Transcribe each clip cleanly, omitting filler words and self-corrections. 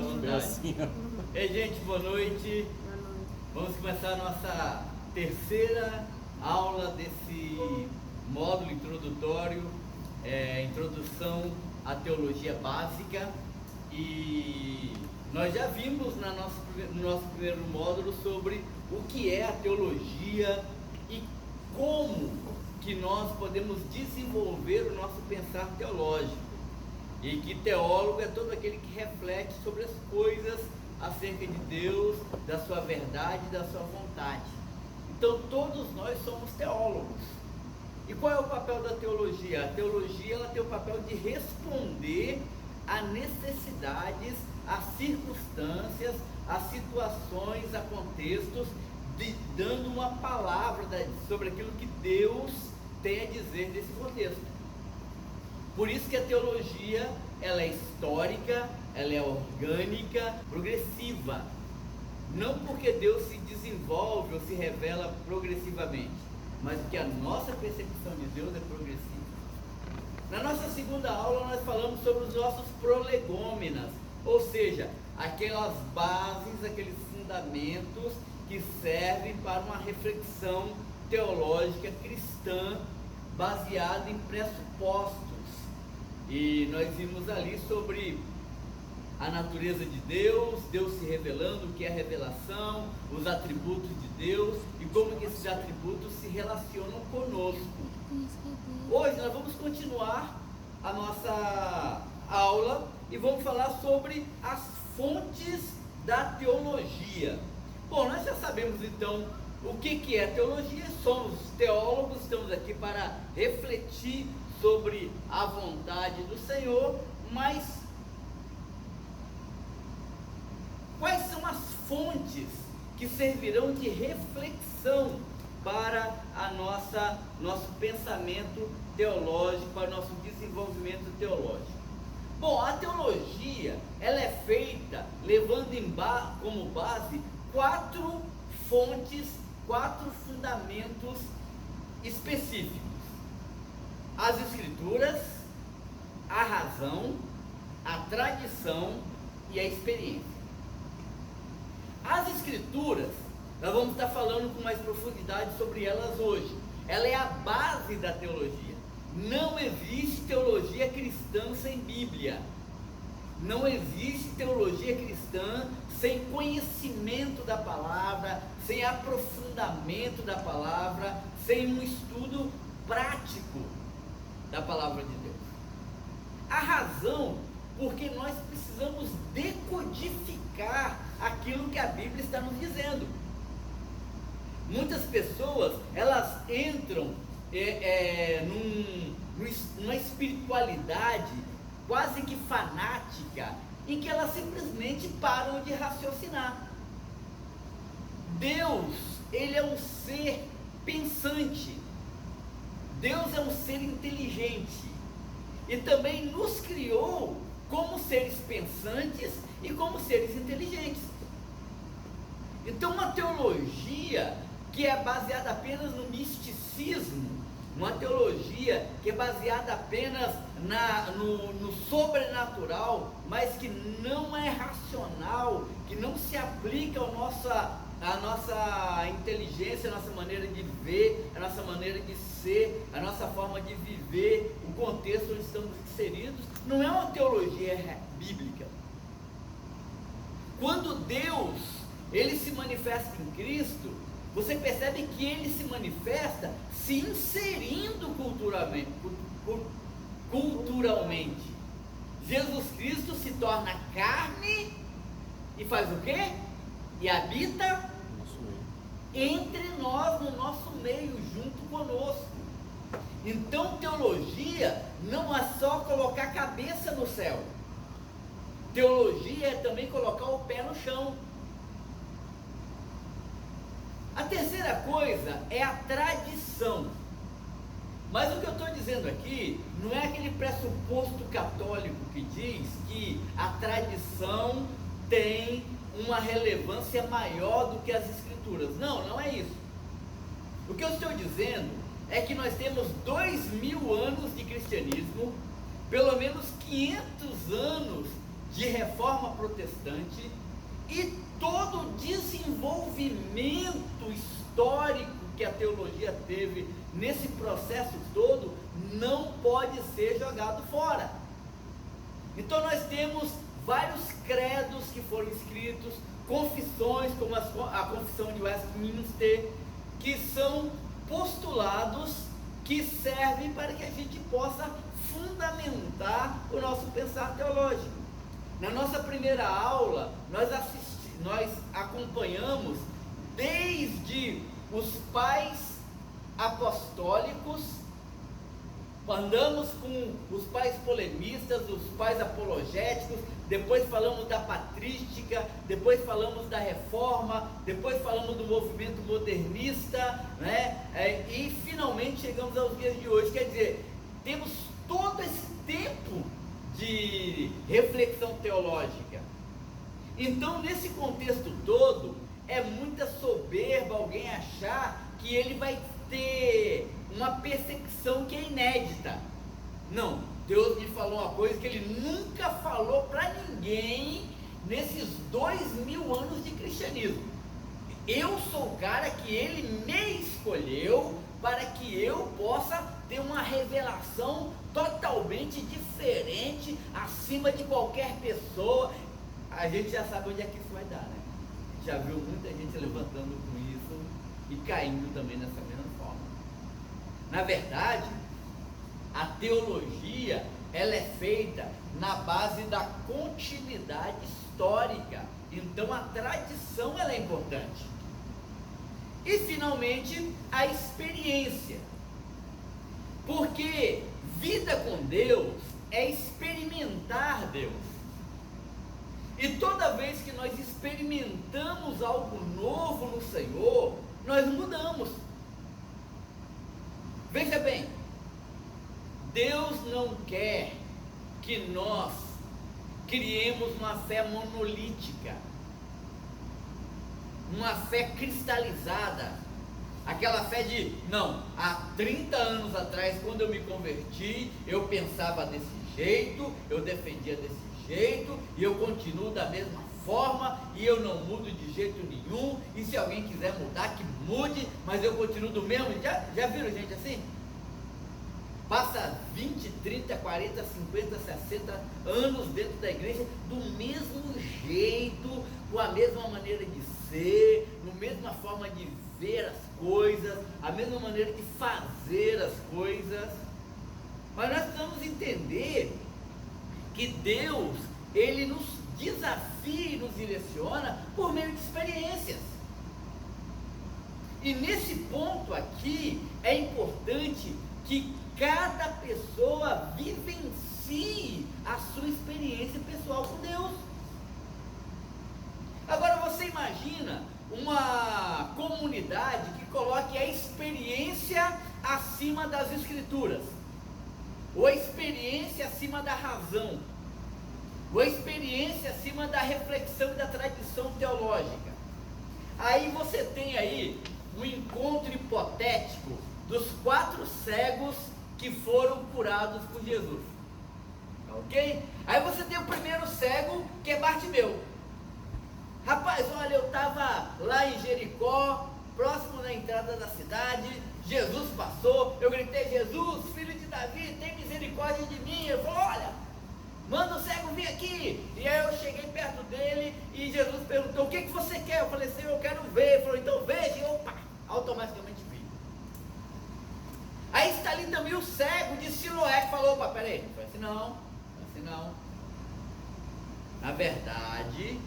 vontade. Ei, gente, boa noite. Vamos começar a nossa terceira aula desse módulo introdutório, Introdução à Teologia Básica. E nós já vimos no nosso primeiro módulo sobre o que é a teologia e como que nós podemos desenvolver o nosso pensar teológico. E que teólogo é todo aquele que reflete sobre as coisas acerca de Deus, da sua verdade, da sua vontade. Então todos nós somos teólogos. E qual é o papel da teologia? A teologia ela tem o papel de responder a necessidades, a circunstâncias, a situações, a contextos, dando uma palavra sobre aquilo que Deus tem a dizer nesse contexto. Por isso que a teologia ela é histórica, ela é orgânica, progressiva. Não porque Deus se desenvolve ou se revela progressivamente, mas porque a nossa percepção de Deus é progressiva. Na nossa segunda aula nós falamos sobre os nossos prolegômenas, ou seja, aquelas bases, aqueles fundamentos que servem para uma reflexão teológica cristã baseada em pressupostos. E nós vimos ali sobre a natureza de Deus, Deus se revelando, o que é revelação, os atributos de Deus e como que esses atributos se relacionam conosco. Hoje nós vamos continuar a nossa aula e vamos falar sobre as fontes da teologia. Bom, nós já sabemos então o que é teologia, somos teólogos, estamos aqui para refletir sobre a vontade do Senhor, mas quais são as fontes que servirão de reflexão para nosso pensamento teológico, para o nosso desenvolvimento teológico? Bom, a teologia ela é feita levando como base 4 fontes, 4 fundamentos específicos: as Escrituras, a razão, a tradição e a experiência. As Escrituras, nós vamos estar falando com mais profundidade sobre elas hoje. Ela é a base da teologia. Não existe teologia cristã sem Bíblia. Não existe teologia cristã sem conhecimento da palavra, sem aprofundamento da palavra, sem um estudo prático da palavra de Deus. A razão, porque nós precisamos decodificar aquilo que a Bíblia está nos dizendo. Muitas pessoas, elas entram numa espiritualidade quase que fanática, em que elas simplesmente param de raciocinar. Deus, ele é um ser pensante. Deus é um ser inteligente e também nos criou como seres pensantes e como seres inteligentes. Então uma teologia que é baseada apenas no misticismo, uma teologia que é baseada apenas no sobrenatural, mas que não é racional, que não se aplica à nossa inteligência, a nossa maneira de ver, a nossa maneira de ser, a nossa forma de viver, o contexto onde estamos inseridos, não é uma teologia bíblica. Quando Deus ele se manifesta em Cristo, você percebe que ele se manifesta se inserindo culturalmente. Jesus Cristo se torna carne e faz o quê? E habita entre nós, no nosso meio, junto conosco. Então teologia não é só colocar a cabeça no céu. Teologia é também colocar o pé no chão. A terceira coisa é a tradição. Mas o que eu estou dizendo aqui não é aquele pressuposto católico que diz que a tradição tem uma relevância maior do que as Escrituras. Não, não é isso. O que eu estou dizendo é que nós temos 2000 anos de cristianismo, pelo menos 500 anos de reforma protestante e todo o desenvolvimento histórico que a teologia teve nesse processo todo não pode ser jogado fora. Então nós temos vários credos que foram escritos, confissões como a confissão de Westminster, que são postulados que servem para que a gente possa fundamentar o nosso pensar teológico. Na nossa primeira aula, nós acompanhamos desde os pais apostólicos, andamos com os pais polemistas, os pais apologéticos, depois falamos da patrística, depois falamos da reforma, depois falamos do movimento modernista, né? E finalmente chegamos aos dias de hoje. Quer dizer, temos todo esse tempo de reflexão teológica. Então, nesse contexto todo, é muita soberba alguém achar que ele vai ter uma percepção que é inédita. Não, Deus me falou uma coisa que Ele nunca falou para ninguém nesses 2000 anos de cristianismo. Eu sou o cara que Ele me escolheu para que eu possa ter uma revelação totalmente diferente, acima de qualquer pessoa. A gente já sabe onde é que isso vai dar, né? Já viu muita gente levantando com isso e caindo também nessa mesma forma. Na verdade, a teologia, ela é feita na base da continuidade histórica. Então a tradição, ela é importante. E finalmente, a experiência. Porque vida com Deus é experimentar Deus. E toda vez que nós experimentamos algo novo no Senhor, nós mudamos. Veja bem, Deus não quer que nós criemos uma fé monolítica, uma fé cristalizada, aquela fé de, não, há 30 anos atrás, quando eu me converti, eu pensava desse jeito, eu defendia desse jeito, e eu continuo da mesma forma, e eu não mudo de jeito nenhum, e se alguém quiser mudar, que mude, mas eu continuo do mesmo. Já viram gente assim? Passa 20, 30, 40, 50, 60 anos dentro da igreja, do mesmo jeito, com a mesma maneira de ser, na mesma forma de ver as coisas, a mesma maneira de fazer as coisas. Mas nós precisamos entender que Deus, Ele nos desafia e nos direciona por meio de experiências. E nesse ponto aqui, é importante que cada pessoa vivencie a sua experiência pessoal com Deus. Agora você imagina uma comunidade que coloque a experiência acima das escrituras, ou a experiência acima da razão, ou a experiência acima da reflexão e da tradição teológica. Aí você tem aí um encontro hipotético dos 4 cegos que foram curados por Jesus, ok? Aí você tem o primeiro cego, que é Bartimeu. Rapaz, olha, eu estava lá em Jericó, próximo da entrada da cidade, Jesus passou, eu gritei, Jesus, filho de Davi, tem misericórdia de mim. Ele falou, olha, manda o cego vir aqui. E aí eu cheguei perto dele e Jesus perguntou, o que você quer? Eu falei, Senhor, eu quero ver. Ele falou, então veja. E opa, automaticamente vi. Aí está ali também o cego de Siloé, que falou, opa, peraí, não foi assim não. Na verdade,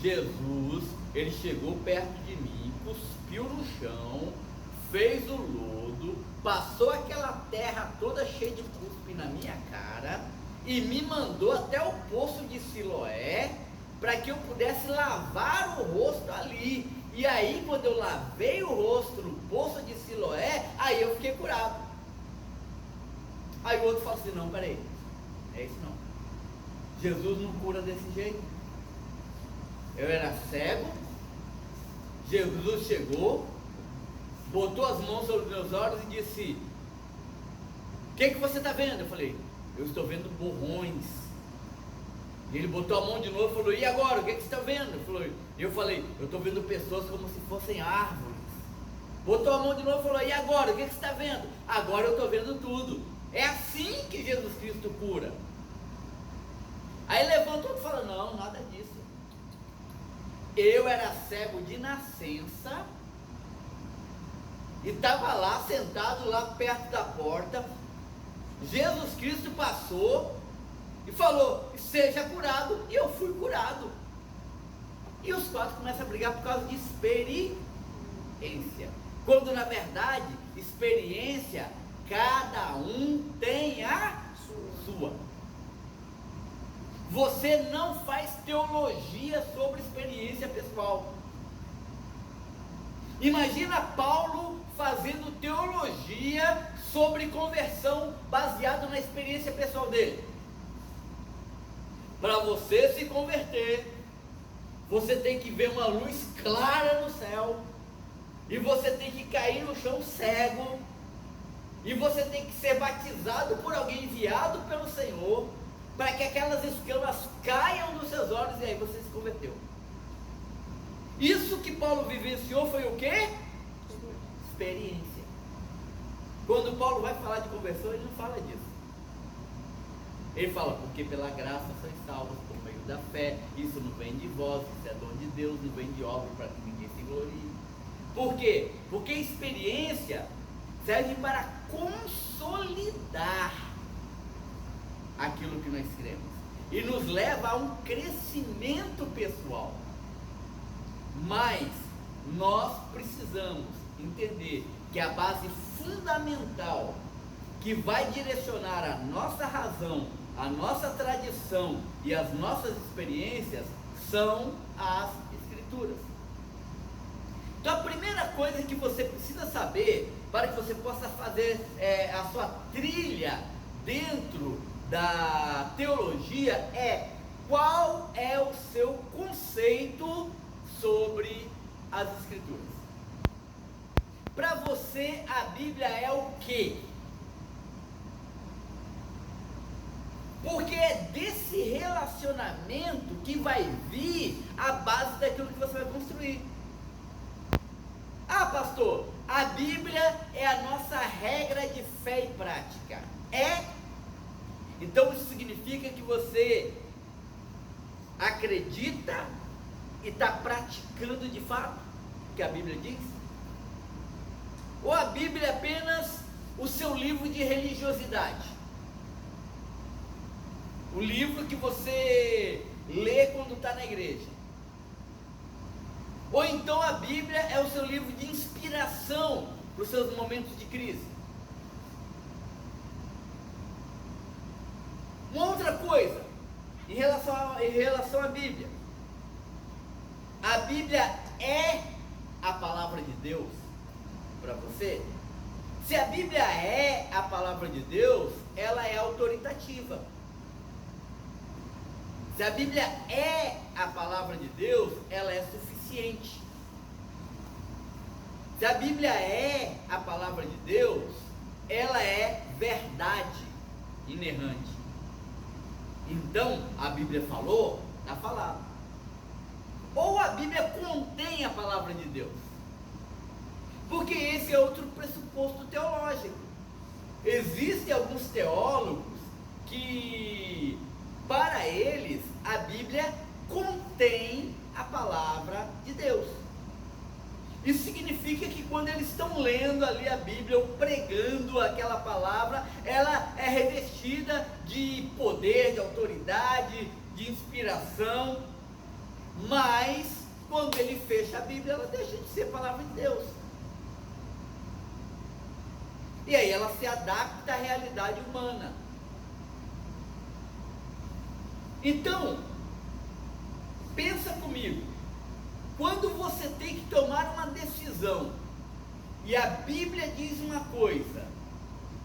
Jesus, ele chegou perto de mim, cuspiu no chão, fez o lodo, passou aquela terra toda cheia de cuspe na minha cara e me mandou até o poço de Siloé para que eu pudesse lavar o rosto ali. E aí, quando eu lavei o rosto no poço de Siloé, aí eu fiquei curado. Aí o outro falou assim, não, peraí, é isso não. Jesus não cura desse jeito. Eu era cego, Jesus chegou, botou as mãos sobre os meus olhos e disse, o que você está vendo? Eu falei, eu estou vendo borrões. E ele botou a mão de novo e falou: e agora? O que você está vendo? Eu falei: eu estou vendo pessoas como se fossem árvores. Botou a mão de novo e falou: e agora? O que você está vendo? Agora eu estou vendo tudo. É assim que Jesus Cristo cura. Aí levantou e falou: não, nada disso. Eu era cego de nascença e estava lá sentado lá perto da porta. Jesus Cristo passou e falou: seja curado, e eu fui curado. E os quatro começam a brigar por causa de experiência, quando na verdade experiência cada um tem a sua. Você não faz teologia sobre experiência pessoal. Imagina Paulo fazendo teologia sobre conversão baseado na experiência pessoal dele. Para você se converter, você tem que ver uma luz clara no céu, e você tem que cair no chão cego, e você tem que ser batizado por alguém enviado pelo Senhor, para que aquelas escamas caiam dos seus olhos, e aí você se converteu. Isso que Paulo vivenciou foi o quê? Experiência. Quando Paulo vai falar de conversão, ele não fala disso. Ele fala: porque pela graça sois salvos por meio da fé. Isso não vem de vós, isso é dom de Deus, não vem de obra para que ninguém se glorie. Por quê? Porque experiência serve para consolidar aquilo que nós cremos e nos leva a um crescimento pessoal. Mas nós precisamos entender que a base fundamental que vai direcionar a nossa razão, a nossa tradição e as nossas experiências são as Escrituras. Então a primeira coisa que você precisa saber para que você possa fazer a sua trilha dentro da teologia é: qual é o seu conceito sobre as Escrituras? Para você a Bíblia é o quê? Porque é desse relacionamento que vai vir a base daquilo que você vai construir. Ah, pastor, a Bíblia é a nossa regra de fé e prática. É? Então isso significa que você acredita e está praticando de fato o que a Bíblia diz? Ou a Bíblia é apenas o seu livro de religiosidade? O livro que você lê quando está na igreja? Ou então a Bíblia é o seu livro de inspiração para os seus momentos de crise? Uma outra coisa, em relação à Bíblia: a Bíblia é a palavra de Deus para você? Se a Bíblia é a palavra de Deus, ela é autoritativa. Se a Bíblia é a palavra de Deus, ela é suficiente. Se a Bíblia é a palavra de Deus, ela é verdade inerrante. Então, a Bíblia falou, está falado. Ou a Bíblia contém a palavra de Deus? Porque esse é outro pressuposto teológico. Existem alguns teólogos que, para eles, a Bíblia contém a palavra de Deus. Isso significa que quando eles estão lendo ali a Bíblia ou pregando aquela palavra, ela é revestida de poder, de autoridade, de inspiração. Mas quando ele fecha a Bíblia, ela deixa de ser palavra de Deus. E aí ela se adapta à realidade humana. Então, pensa comigo. Quando você tem que tomar uma decisão e a Bíblia diz uma coisa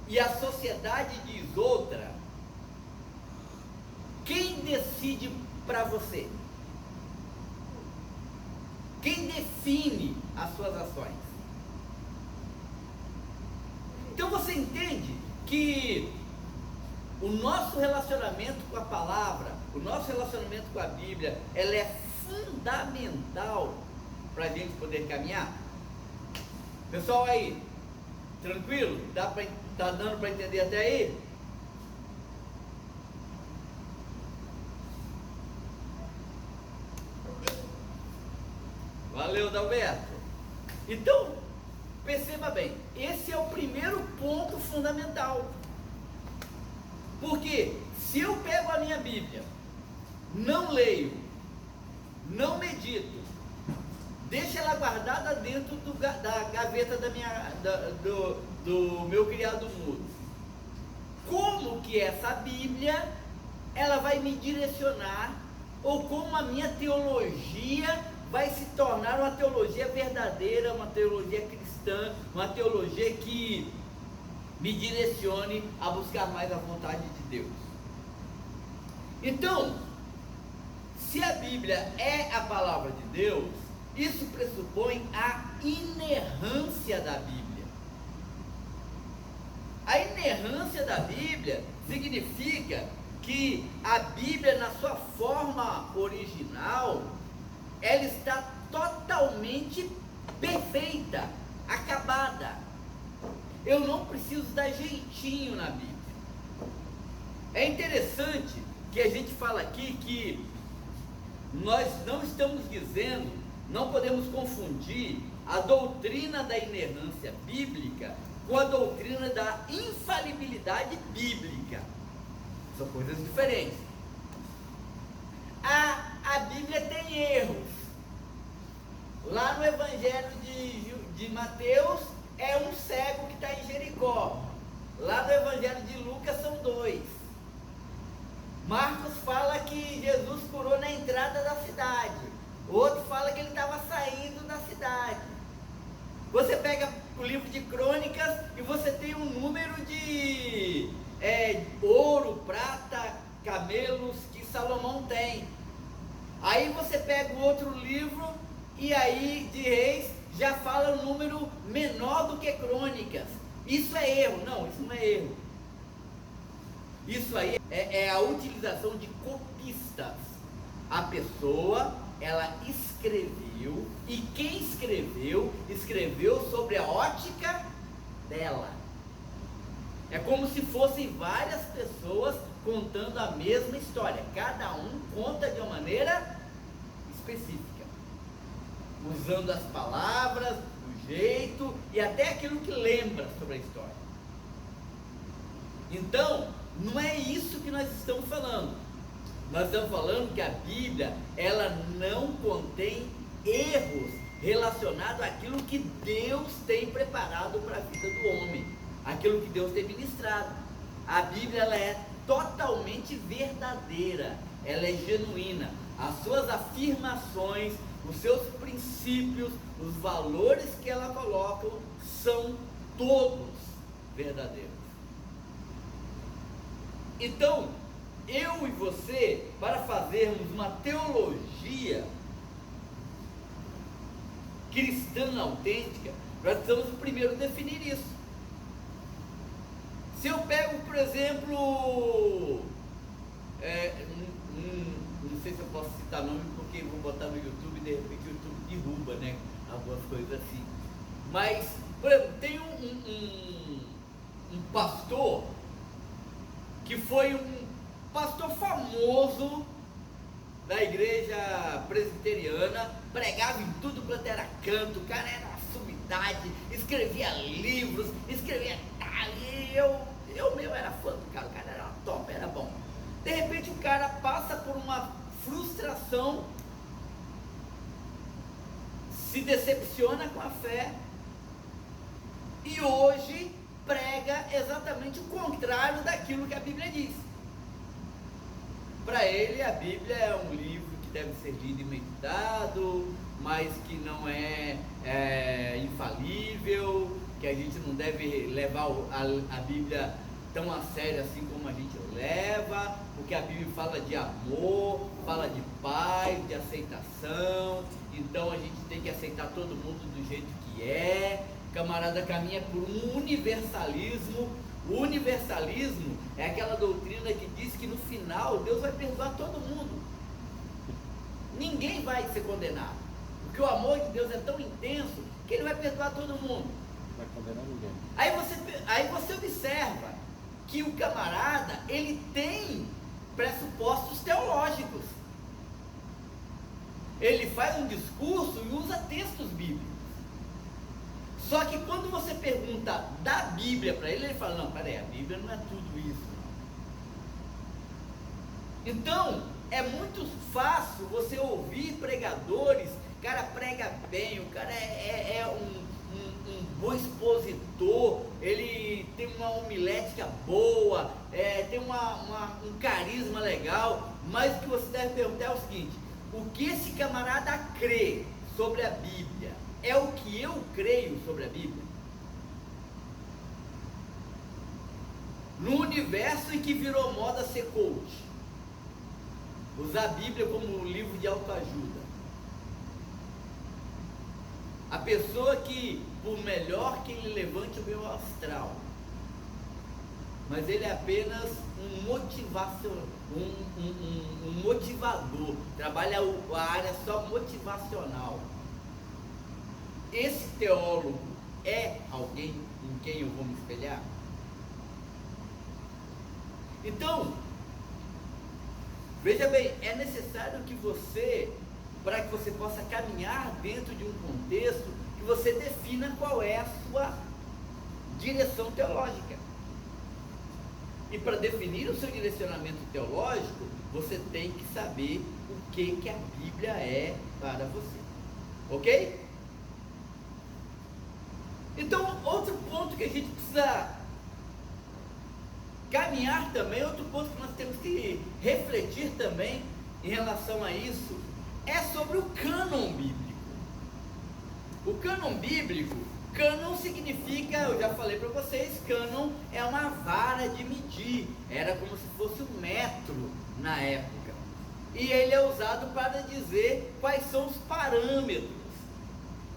e a sociedade diz outra, quem decide para você? Quem define as suas ações? Então você entende que o nosso relacionamento com a palavra, o nosso relacionamento com a Bíblia, ela é fundamental para a gente poder caminhar. Pessoal aí, tranquilo? Tá dando para entender até aí? Valeu, Dalberto. Então, perceba bem, esse é o primeiro ponto fundamental. Porque se eu pego a minha Bíblia, não leio, não medito, deixo ela guardada dentro da gaveta do meu criado mudo, como que essa Bíblia ela vai me direcionar, ou como a minha teologia vai se tornar uma teologia verdadeira, uma teologia cristã, uma teologia que me direcione a buscar mais a vontade de Deus. Então, se a Bíblia é a palavra de Deus, isso pressupõe a inerrância da Bíblia. A inerrância da Bíblia significa que a Bíblia, na sua forma original, ela está totalmente perfeita, acabada. Eu não preciso dar jeitinho na Bíblia. É interessante que a gente fala aqui que nós não estamos dizendo, não podemos confundir a doutrina da inerrância bíblica com a doutrina da infalibilidade bíblica. São coisas diferentes. A Bíblia tem erros. Lá no Evangelho de Mateus é um cego que está em Jericó. Lá no Evangelho de Lucas são 2. Marcos fala que Jesus curou na entrada da cidade. O outro fala que ele estava saindo da cidade. Você pega o livro de Crônicas e você tem um número de ouro, prata, camelos que Salomão tem. Aí você pega o outro livro e aí de Reis já fala um número menor do que Crônicas. Isso é erro? Não, isso não é erro. Isso aí é a utilização de copistas. A pessoa, ela escreveu, e quem escreveu sobre a ótica dela. É como se fossem várias pessoas contando a mesma história. Cada um conta de uma maneira específica, usando as palavras, o jeito e até aquilo que lembra sobre a história. Então, não é isso que nós estamos falando. Nós estamos falando que a Bíblia, ela não contém erros relacionados àquilo que Deus tem preparado para a vida do homem, aquilo que Deus tem ministrado. A Bíblia, ela é totalmente verdadeira, ela é genuína. As suas afirmações, os seus princípios, os valores que ela coloca são todos verdadeiros. Então, eu e você, para fazermos uma teologia cristã autêntica, nós precisamos primeiro definir isso. Se eu pego, por exemplo, não sei se eu posso citar nome, porque eu vou botar no YouTube e de repente o YouTube derruba, né? Algumas coisas assim. Mas, por exemplo, tem um pastor que foi um pastor famoso da igreja presbiteriana, pregava em tudo quanto era canto, o cara era uma sumidade, escrevia livros, escrevia e eu mesmo era fã do cara, o cara era top, era bom. De repente o cara passa por uma frustração, se decepciona com a fé e hoje prega exatamente o contrário daquilo que a Bíblia diz. Para ele, a Bíblia é um livro que deve ser lido e meditado, mas que não é infalível, que a gente não deve levar a Bíblia tão a sério assim como a gente leva, porque a Bíblia fala de amor, fala de paz, de aceitação, então a gente tem que aceitar todo mundo do jeito que é. O camarada caminha por um universalismo, O universalismo é aquela doutrina que diz que no final Deus vai perdoar todo mundo. Ninguém vai ser condenado. Porque o amor de Deus é tão intenso que Ele vai perdoar todo mundo. Não vai condenar ninguém. Aí você observa que o camarada, ele tem pressupostos teológicos. Ele faz um discurso e usa textos bíblicos. Só que quando você pergunta da Bíblia para ele, ele fala, não, peraí, a Bíblia não é tudo isso, não. Então, é muito fácil você ouvir pregadores, o cara prega bem, o cara é um bom expositor, ele tem uma homilética boa, tem um carisma legal, mas o que você deve perguntar é o seguinte, o que esse camarada crê sobre a Bíblia é o que eu creio sobre a Bíblia? No universo em que virou moda ser coach, usar a Bíblia como um livro de autoajuda, a pessoa que, por melhor que ele levante o meu astral, mas ele é apenas um motivador, trabalha a área só motivacional. Esse teólogo é alguém em quem eu vou me espelhar? Então, veja bem, é necessário que você, para que você possa caminhar dentro de um contexto, que você defina qual é a sua direção teológica. E para definir o seu direcionamento teológico, você tem que saber o que a Bíblia é para você. Ok? Então, outro ponto que a gente precisa caminhar também, outro ponto que nós temos que refletir também em relação a isso, é sobre o cânon bíblico. O cânon bíblico, cânon significa, eu já falei para vocês, cânon é uma vara de medir, era como se fosse um metro na época. E ele é usado para dizer quais são os parâmetros.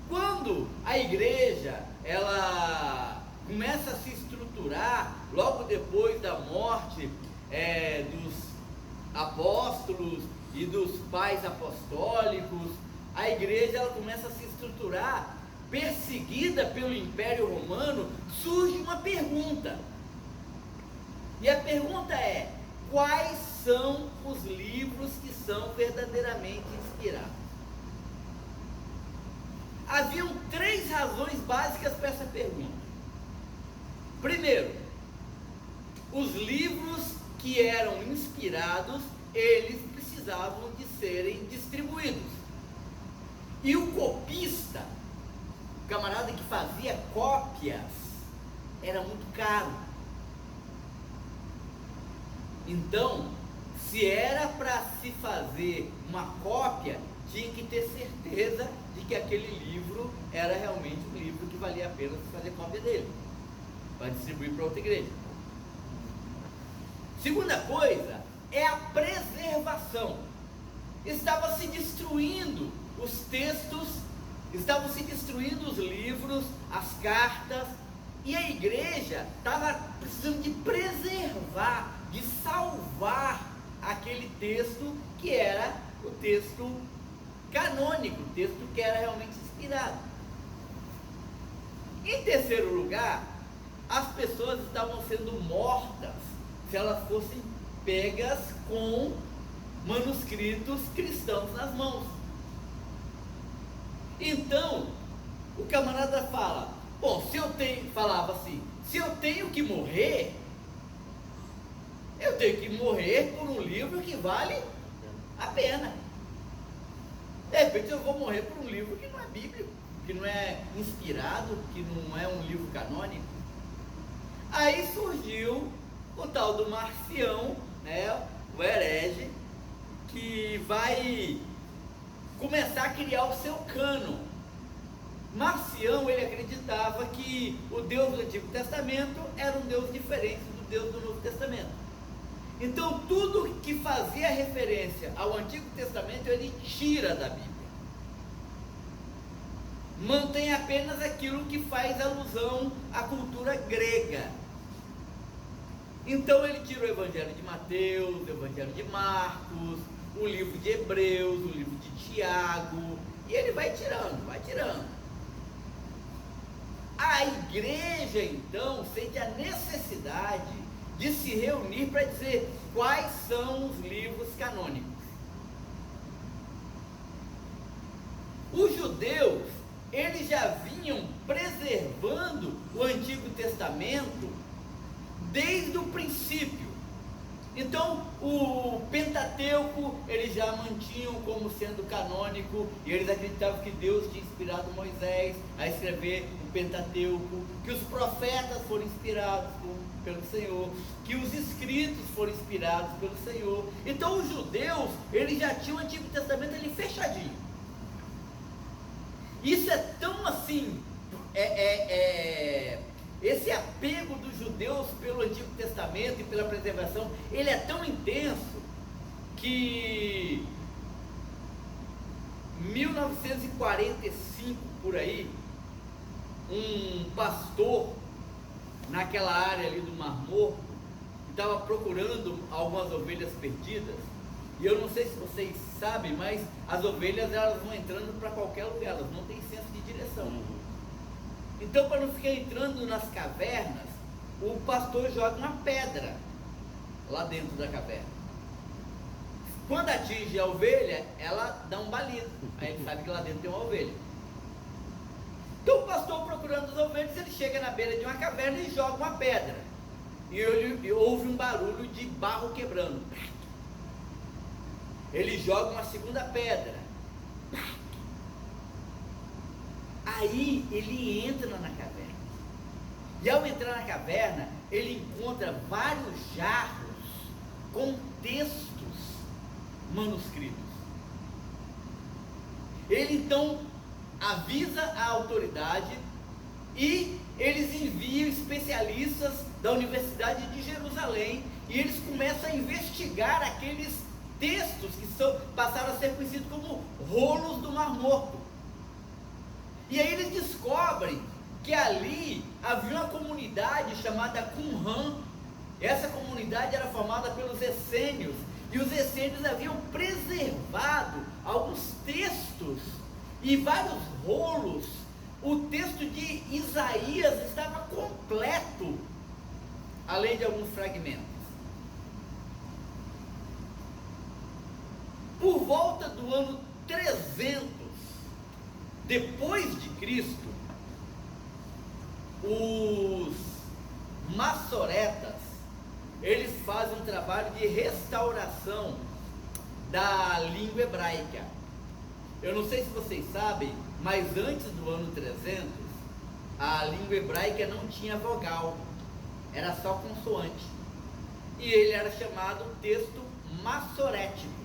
Quando a igreja, ela começa a se estruturar, logo depois da morte dos apóstolos e dos pais apostólicos, a igreja ela começa a se estruturar, perseguida pelo Império Romano, surge uma pergunta. E a pergunta é: quais são os livros que são verdadeiramente inspirados? Haviam 3 razões básicas para essa pergunta. Primeiro, os livros que eram inspirados, eles precisavam de serem distribuídos. E o copista, o camarada que fazia cópias, era muito caro. Então, se era para se fazer uma cópia, tinha que ter certeza de que aquele livro era realmente um livro que valia a pena fazer cópia dele, para distribuir para outra igreja. Segunda coisa é a preservação. Estava se destruindo os textos, estavam se destruindo os livros, as cartas, e a igreja estava precisando de preservar, de salvar aquele texto que era o texto canônico, o texto que era realmente inspirado. Em terceiro lugar, as pessoas estavam sendo mortas se elas fossem pegas com manuscritos cristãos nas mãos. Então, o camarada fala, bom, falava assim, se eu tenho que morrer, eu tenho que morrer por um livro que vale a pena. De repente eu vou morrer por um livro que não é bíblico, que não é inspirado, que não é um livro canônico. Aí surgiu o tal do Marcião, né, o herege, que vai começar a criar o seu cânon. Marcião, ele acreditava que o Deus do Antigo Testamento era um Deus diferente do Deus do Novo Testamento. Então, tudo que fazia referência ao Antigo Testamento, ele tira da Bíblia. Mantém apenas aquilo que faz alusão à cultura grega. Então ele tira o Evangelho de Mateus, o Evangelho de Marcos, o livro de Hebreus, o livro de Tiago, e ele vai tirando, vai tirando. A igreja então sente a necessidade de se reunir para dizer quais são os livros canônicos. Os judeus, eles já vinham preservando o Antigo Testamento desde o princípio. Então, o Pentateuco, eles já mantinham como sendo canônico, e eles acreditavam que Deus tinha inspirado Moisés a escrever o Pentateuco, que os profetas foram inspirados pelo Senhor, que os escritos foram inspirados pelo Senhor. Então, os judeus, eles já tinham o Antigo Testamento ali fechadinho. Isso é tão assim, esse apego dos judeus pelo Antigo Testamento e pela preservação, ele é tão intenso que 1945 por aí, um pastor naquela área ali do Mar Morto estava procurando algumas ovelhas perdidas. E eu não sei se vocês sabem, mas as ovelhas, elas vão entrando para qualquer lugar, elas não têm senso de direção. Então, para não ficar entrando nas cavernas, o pastor joga uma pedra lá dentro da caverna. Quando atinge a ovelha, ela dá um balido, aí ele sabe que lá dentro tem uma ovelha. Então o pastor, procurando as ovelhas, ele chega na beira de uma caverna e joga uma pedra, e ouve um barulho de barro quebrando. Ele joga uma segunda pedra. Aí ele entra na caverna. E ao entrar na caverna, ele encontra vários jarros com textos manuscritos. Ele então avisa a autoridade e eles enviam especialistas da Universidade de Jerusalém, e eles começam a investigar aqueles textos que passaram a ser conhecidos como rolos do Mar Morto. E aí eles descobrem que ali havia uma comunidade chamada Qumran. Essa comunidade era formada pelos essênios, e os essênios haviam preservado alguns textos e vários rolos. O texto de Isaías estava completo, além de alguns fragmentos. Por volta do ano 300 depois de Cristo, os maçoretas, eles fazem um trabalho de restauração da língua hebraica. Eu não sei se vocês sabem, mas antes do ano 300, a língua hebraica não tinha vogal, era só consoante. E ele era chamado texto maçorético.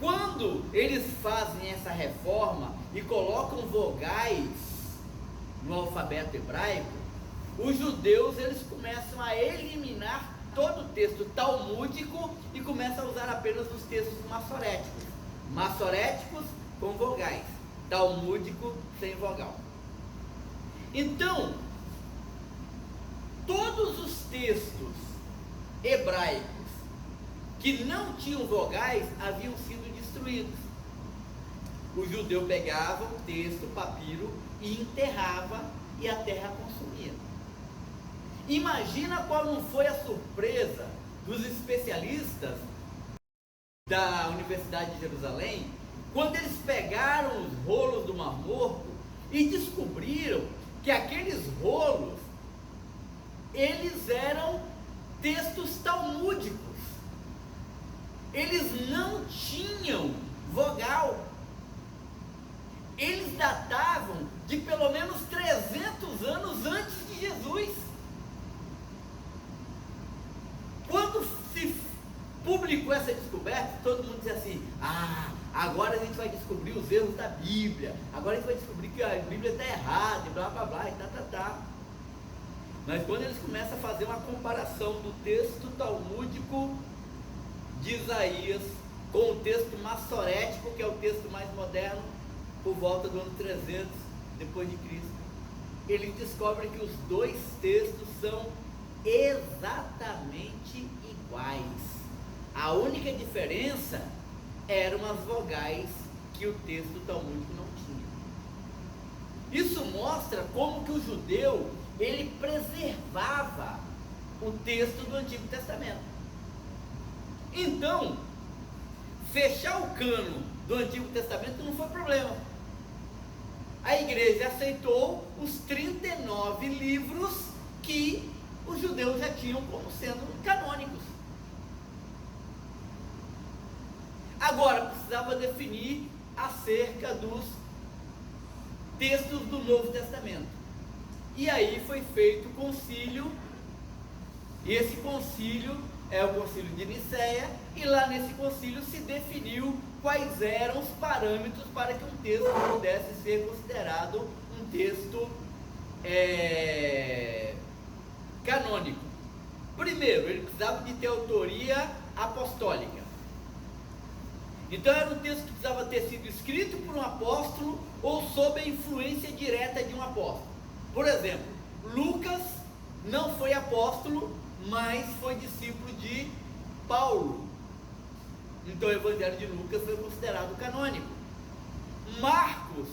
Quando eles fazem essa reforma e colocam vogais no alfabeto hebraico, os judeus, eles começam a eliminar todo o texto talmúdico e começam a usar apenas os textos maçoréticos. Maçoréticos com vogais, talmúdico sem vogal. Então, todos os textos hebraicos que não tinham vogais haviam sido destruídos. O judeu pegava o texto, o papiro, e enterrava, e a terra consumia. Imagina qual não foi a surpresa dos especialistas da Universidade de Jerusalém, quando eles pegaram os rolos do Mar Morto e descobriram que aqueles rolos, eles eram textos talmúdicos. Eles não tinham vogal. Eles datavam de pelo menos 300 anos antes de Jesus. Quando se publicou essa descoberta, todo mundo dizia assim: agora a gente vai descobrir os erros da Bíblia, agora a gente vai descobrir que a Bíblia está errada, e blá blá blá, e tá. Mas quando eles começam a fazer uma comparação do texto talmúdico de Isaías com o texto massorético, que é o texto mais moderno, por volta do ano 300 depois de Cristo, ele descobre que os dois textos são exatamente iguais. A única diferença eram as vogais que o texto talmúdico não tinha. Isso mostra como que o judeu, ele preservava o texto do Antigo Testamento. Então, fechar o cano do Antigo Testamento não foi problema. A igreja aceitou os 39 livros que os judeus já tinham como sendo canônicos. Agora, precisava definir acerca dos textos do Novo Testamento. E aí foi feito o concílio, e esse concílio é o concílio de Nicéia, e lá nesse concílio se definiu quais eram os parâmetros para que um texto pudesse ser considerado um texto canônico. Primeiro, ele precisava de ter autoria apostólica. Então era um texto que precisava ter sido escrito por um apóstolo ou sob a influência direta de um apóstolo. Por exemplo, Lucas não foi apóstolo, mas foi discípulo de Paulo. Então o Evangelho de Lucas foi considerado canônico. Marcos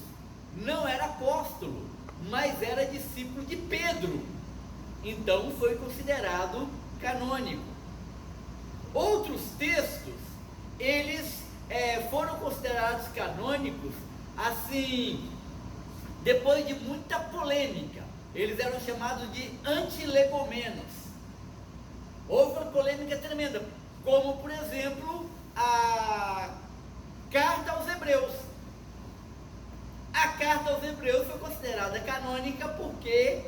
não era apóstolo, mas era discípulo de Pedro. Então foi considerado canônico. Outros textos, eles foram considerados canônicos, assim, depois de muita polêmica. Eles eram chamados de antilegomenos. Houve uma polêmica tremenda, como por exemplo a carta aos Hebreus. A carta aos Hebreus foi considerada canônica porque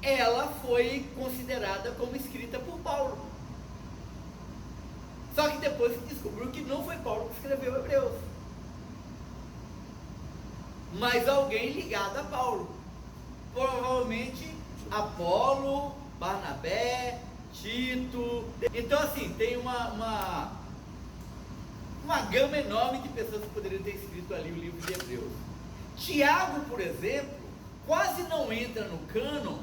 ela foi considerada como escrita por Paulo. Só que depois se descobriu que não foi Paulo que escreveu Hebreus, mas alguém ligado a Paulo, provavelmente Apolo, Barnabé, Tito. Então assim, tem uma gama enorme de pessoas que poderiam ter escrito ali o livro de Hebreus. Tiago, por exemplo, quase não entra no cânon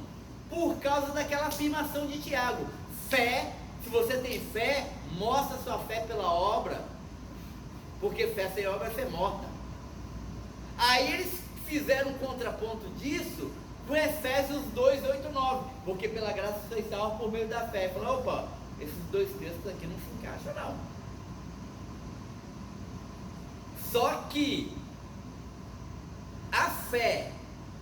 por causa daquela afirmação de Tiago: fé, se você tem fé, mostra sua fé pela obra, porque fé sem obra é fé morta. Aí eles fizeram um contraponto disso com Efésios 2, 8, 9, porque pela graça vocês salvos por meio da fé. Falaram: opa, esses dois textos aqui não se encaixam não. Só que a fé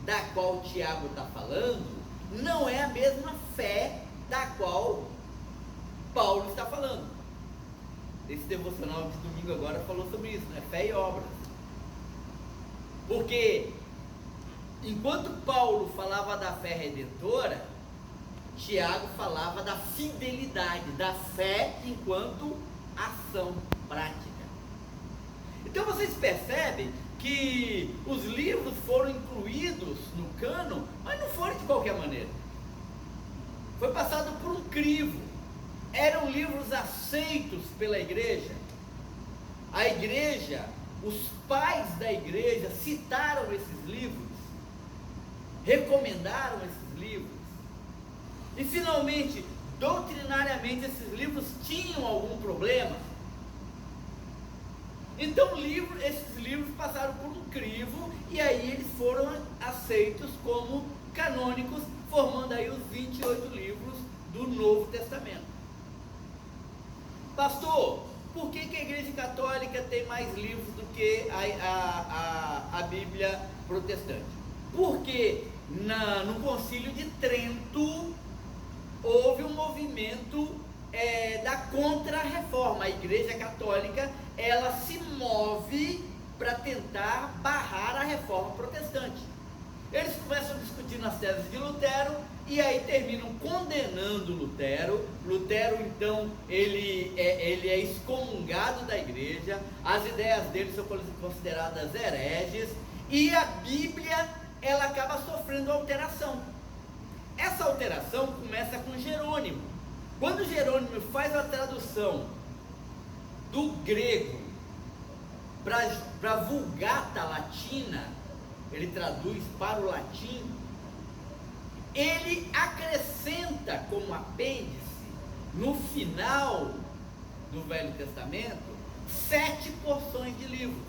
da qual Tiago está falando não é a mesma fé da qual Paulo está falando. Esse devocional de domingo agora falou sobre isso, né? Fé e obras. Porque enquanto Paulo falava da fé redentora, Tiago falava da fidelidade, da fé enquanto ação prática. Então vocês percebem que os livros foram incluídos no cânon, mas não foram de qualquer maneira. Foi passado por um crivo. Eram livros aceitos pela igreja. A igreja, os pais da igreja citaram esses livros, recomendaram esses livros, e finalmente, doutrinariamente, esses livros tinham algum problema. Então esses livros passaram por um crivo, e aí eles foram aceitos como canônicos, formando aí os 28 livros do Novo Testamento. Pastor, por que a Igreja Católica tem mais livros do que a Bíblia protestante? Porque no Concílio de Trento houve um movimento da contra-reforma. A Igreja Católica, ela se move para tentar barrar a reforma protestante. Eles começam a discutir nas teses de Lutero, e aí terminam condenando Lutero. Lutero, então, ele é excomungado da igreja, as ideias dele são consideradas hereges, e a Bíblia, ela acaba sofrendo alteração. Essa alteração começa com Jerônimo. Quando Jerônimo faz a tradução do grego para a Vulgata Latina, ele traduz para o latim, ele acrescenta como apêndice, no final do Velho Testamento, 7 porções de livros.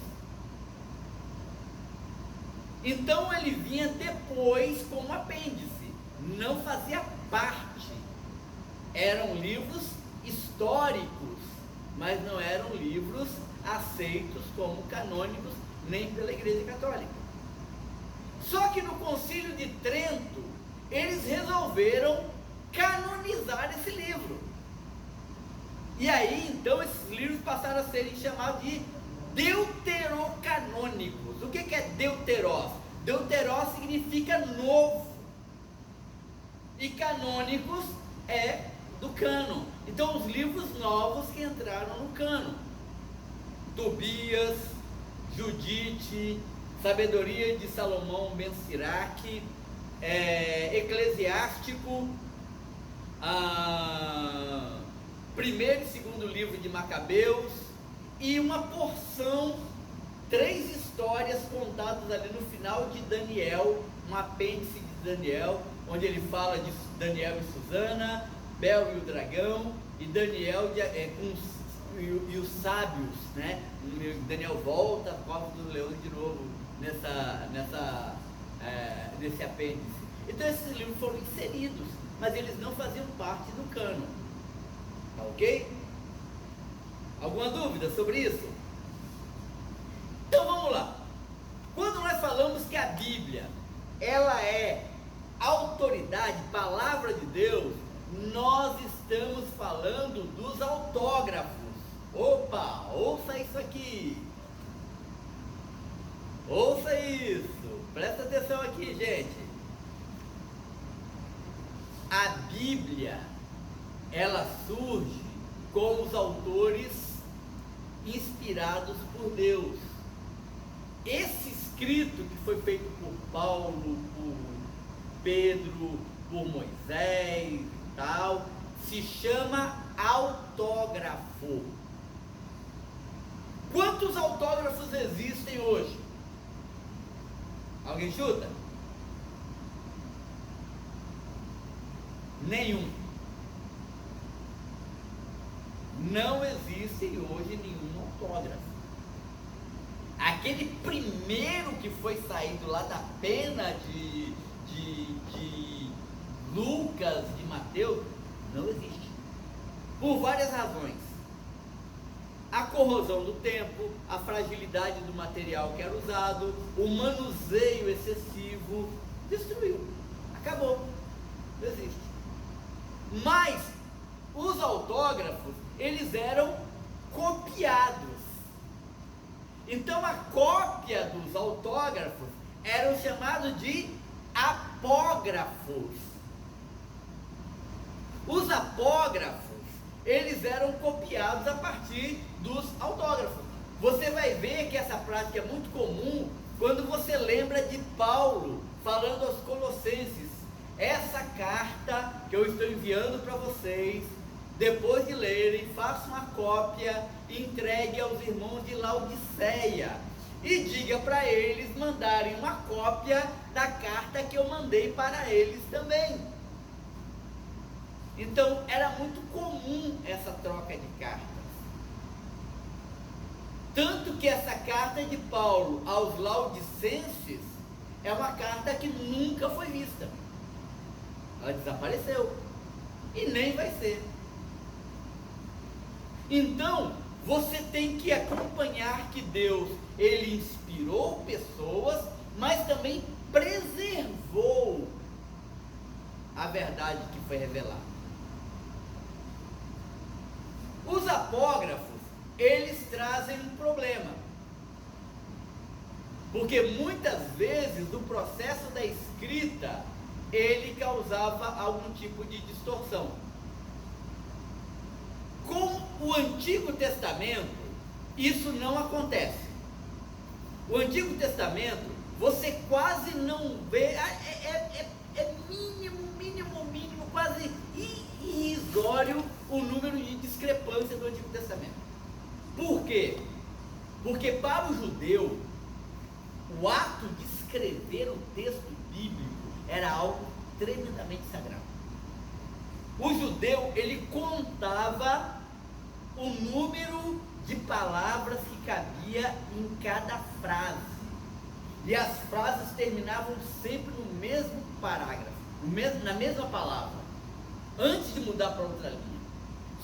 Então ele vinha depois como apêndice, não fazia parte. Eram livros históricos, mas não eram livros aceitos como canônicos nem pela Igreja Católica. Só que no Concílio de Trento eles resolveram canonizar esse livro. E aí então esses livros passaram a serem chamados de deuterocanônicos. O que é deuterós? Deuterós significa novo, e canônicos é do cânon. Então os livros novos que entraram no cânon: Tobias, Judite, Sabedoria de Salomão Ben Siraque, Eclesiástico, primeiro e segundo livro de Macabeus, e uma porção, 3 histórias contadas ali no final de Daniel, um apêndice de Daniel, onde ele fala de Daniel e Susana, Bel e o dragão, e Daniel e os sábios, né? Daniel volta, cova dos leões de novo nesse apêndice. Então esses livros foram inseridos, mas eles não faziam parte do cânon. Tá ok? Alguma dúvida sobre isso? Então vamos lá. Quando nós falamos que a Bíblia, ela é autoridade, palavra de Deus, nós estamos falando dos autógrafos. Opa, ouça isso aqui. Ouça isso. Presta atenção aqui, gente. A Bíblia, ela surge com os autores inspirados por Deus. Esse escrito que foi feito por Paulo, por Pedro, por Moisés e tal, se chama autógrafo. Quantos autógrafos existem hoje? Alguém chuta? Nenhum. Não existe hoje nenhum autógrafo. Aquele primeiro que foi saído lá da pena de Lucas, de Mateus, não existe. Por várias razões. A corrosão do tempo, a fragilidade do material que era usado, o manuseio excessivo, destruiu. Acabou. Não existe. Mas os autógrafos, eles eram copiados. Então a cópia dos autógrafos eram chamados de apógrafos. Os apógrafos, eles eram copiados a partir dos autógrafos. Você vai ver que essa prática é muito comum quando você lembra de Paulo falando aos Colossenses: essa carta que eu estou enviando para vocês, depois de lerem, façam uma cópia e entregue aos irmãos de Laodiceia, e diga para eles mandarem uma cópia da carta que eu mandei para eles também. Então era muito comum essa troca de cartas. Tanto que essa carta de Paulo aos Laodicenses é uma carta que nunca foi vista. Ela desapareceu e nem vai ser. Então você tem que acompanhar que Deus, ele inspirou pessoas, mas também preservou a verdade que foi revelada. Os apógrafos, eles trazem um problema, porque muitas vezes no processo da escrita ele causava algum tipo de distorção. Com o Antigo Testamento, isso não acontece. O Antigo Testamento, você quase não vê, é mínimo, quase irrisório o número de discrepância do Antigo Testamento. o número de palavras que cabia em cada frase. E as frases terminavam sempre no mesmo parágrafo, na mesma palavra, antes de mudar para outra linha.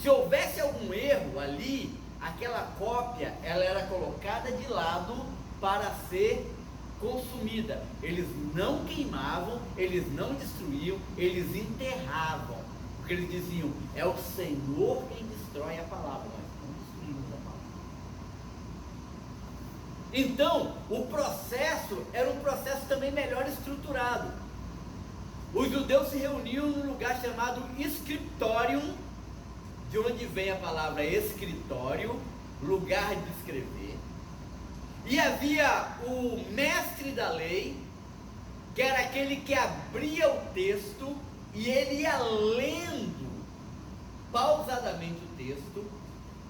Se houvesse algum erro ali, aquela cópia ela era colocada de lado para ser consumida. Eles não queimavam, eles não destruíam, eles enterravam. Porque eles diziam, é o Senhor quem destrói a palavra, nós não destruímos a palavra. Então, o processo era um processo também melhor estruturado. Os judeus se reuniam num lugar chamado Scriptorium, de onde vem a palavra escritório, lugar de escrever. E havia o mestre da lei, que era aquele que abria o texto e ele ia lendo pausadamente o texto,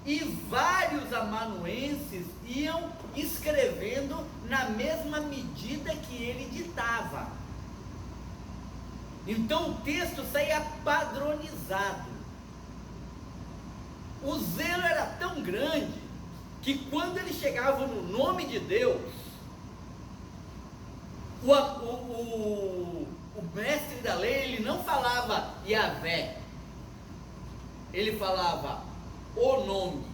e vários amanuenses iam escrevendo na mesma medida que ele ditava. Então o texto saía padronizado. O zelo era tão grande que quando ele chegava no nome de Deus, o mestre da lei, ele não falava Yahvé, ele falava o nome.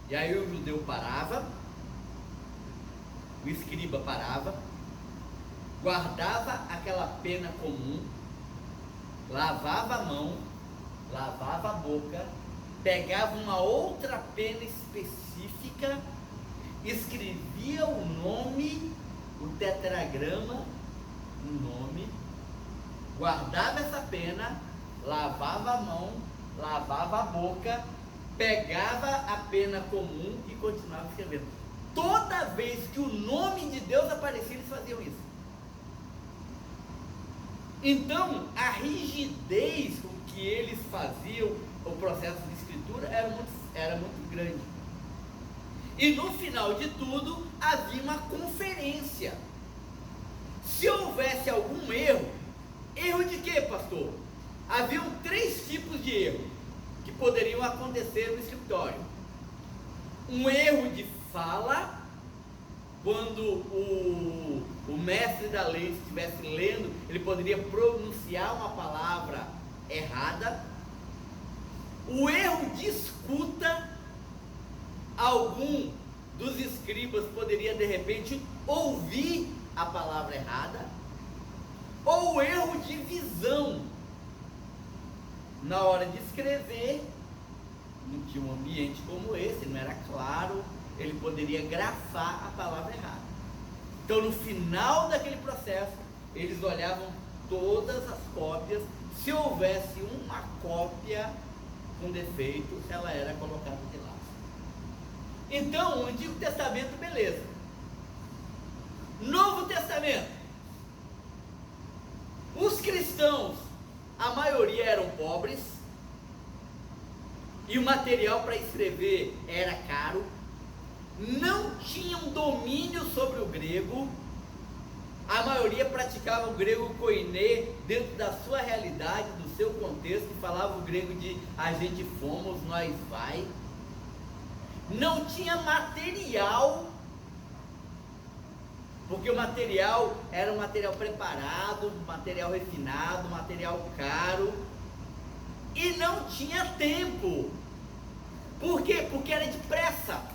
E aí o judeu parava, o escriba parava, guardava aquela pena comum, lavava a mão, lavava a boca, pegava uma outra pena específica, escrevia o nome, o tetragrama, o nome, guardava essa pena, lavava a mão, lavava a boca, pegava a pena comum e continuava escrevendo. Toda vez que o nome de Deus aparecia, eles faziam isso. Então, a rigidez com que eles faziam o processo de escritura era muito grande. E no final de tudo, havia uma conferência. Se houvesse algum erro, erro de quê, pastor? Haviam 3 tipos de erro que poderiam acontecer no escritório. Um erro de fala, quando o mestre da lei estivesse lendo, ele poderia pronunciar uma palavra errada. O erro de escuta, algum dos escribas poderia de repente ouvir a palavra errada. Ou o erro de visão, na hora de escrever, não tinha um ambiente como esse, não era claro, ele poderia grafar a palavra errada. Então no final daquele processo, eles olhavam todas as cópias, se houvesse uma cópia com defeito, ela era colocada de lado. Então, o Antigo Testamento, beleza. Novo Testamento, os cristãos, a maioria eram pobres, e o material para escrever era caro, não tinham domínio sobre o grego, a maioria praticava o grego koiné dentro da sua realidade, do seu contexto, falava o grego de a gente fomos, nós vai. Não tinha material, porque o material era um material preparado, material refinado, material caro, e não tinha tempo. Por quê? Porque era depressa.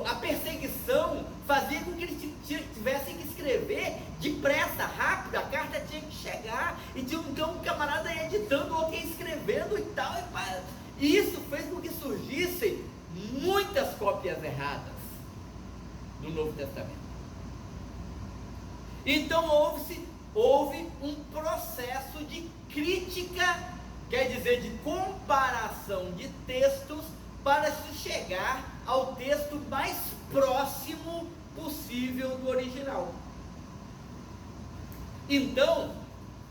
A perseguição fazia com que eles tivessem que escrever depressa, rápido, a carta tinha que chegar, e tinha então um camarada editando, alguém escrevendo e tal, e isso fez com que surgissem muitas cópias erradas do Novo Testamento. Então houve um processo de crítica, quer dizer, de comparação de textos, para se chegar ao texto mais próximo possível do original. Então,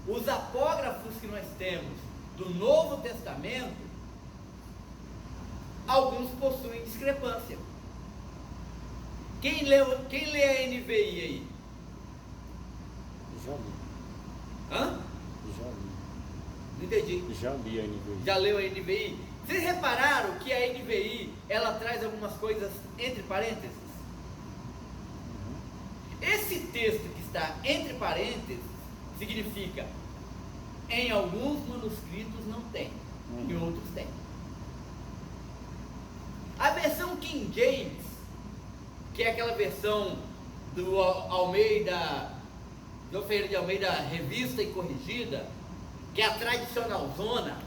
os apógrafos que nós temos do Novo Testamento, alguns possuem discrepância. Quem lê a NVI aí? Já li. Hã? Já li. Não entendi. Já li a NVI. Já leu a NVI? Vocês repararam que a NVI, ela traz algumas coisas entre parênteses? Esse texto que está entre parênteses significa, em alguns manuscritos não tem, em outros tem. A versão King James, que é aquela versão do Almeida, do Ferreira de Almeida, revista e corrigida, que é a tradicional zona,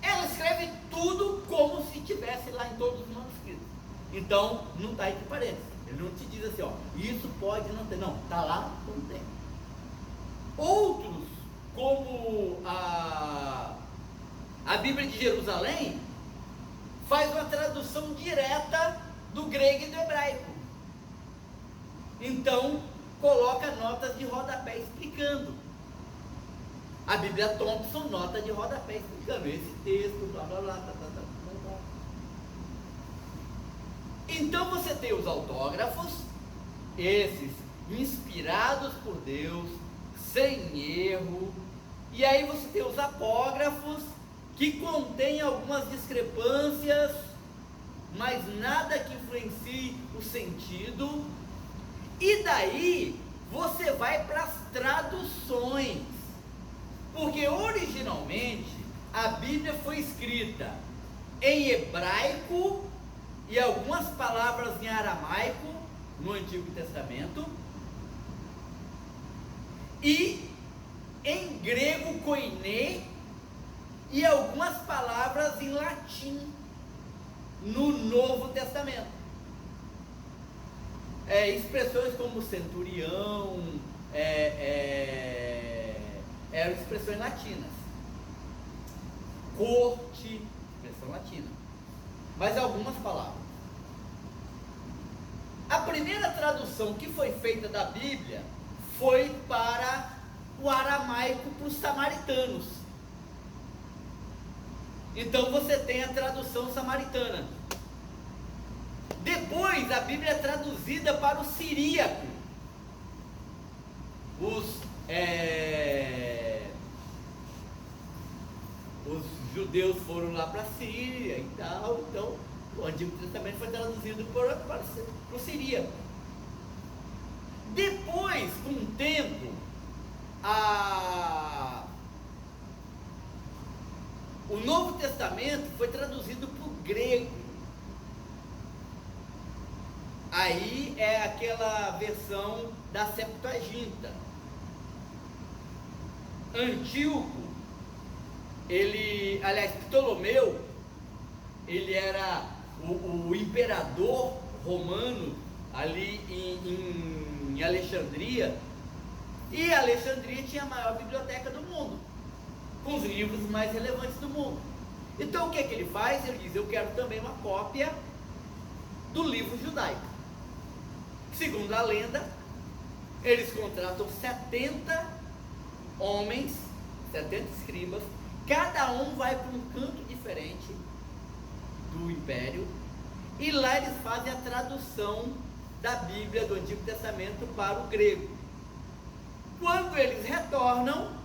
ela escreve tudo como se estivesse lá em todos os manuscritos. Então, não está entre parênteses. Ele não te diz assim, ó, isso pode não ter. Não, está lá, não tem. Outros, como a Bíblia de Jerusalém, faz uma tradução direta do grego e do hebraico. Então, coloca notas de rodapé explicando. A Bíblia Thompson, nota de rodapé explicando esse texto, blá blá blá, blá, blá, blá, blá. Então você tem os autógrafos, esses inspirados por Deus, sem erro, e aí você tem os apógrafos, que contêm algumas discrepâncias, mas nada que influencie o sentido, e daí você vai para as traduções, porque originalmente a Bíblia foi escrita em hebraico e algumas palavras em aramaico no Antigo Testamento, e em grego koiné e algumas palavras em latim no Novo Testamento. Expressões como centurião, eram expressões latinas. Corte, expressão latina. Mas algumas palavras. A primeira tradução que foi feita da Bíblia foi para o aramaico, para os samaritanos. Então você tem a tradução samaritana. Depois a Bíblia é traduzida para o siríaco. Os judeus foram lá para a Síria e tal, então o Antigo Testamento foi traduzido para o siríaco. Depois, com o tempo, o Novo Testamento foi traduzido para o grego. Aí é aquela versão da Septuaginta. Antíoco, Ptolomeu, ele era o imperador romano ali em Alexandria, e Alexandria tinha a maior biblioteca do mundo, com os livros mais relevantes do mundo. Então o que ele faz? Ele diz, eu quero também uma cópia do livro judaico. Segundo a lenda, eles contratam 70 homens, 70 escribas, cada um vai para um canto diferente do império, e lá eles fazem a tradução da Bíblia do Antigo Testamento para o grego. Quando eles retornam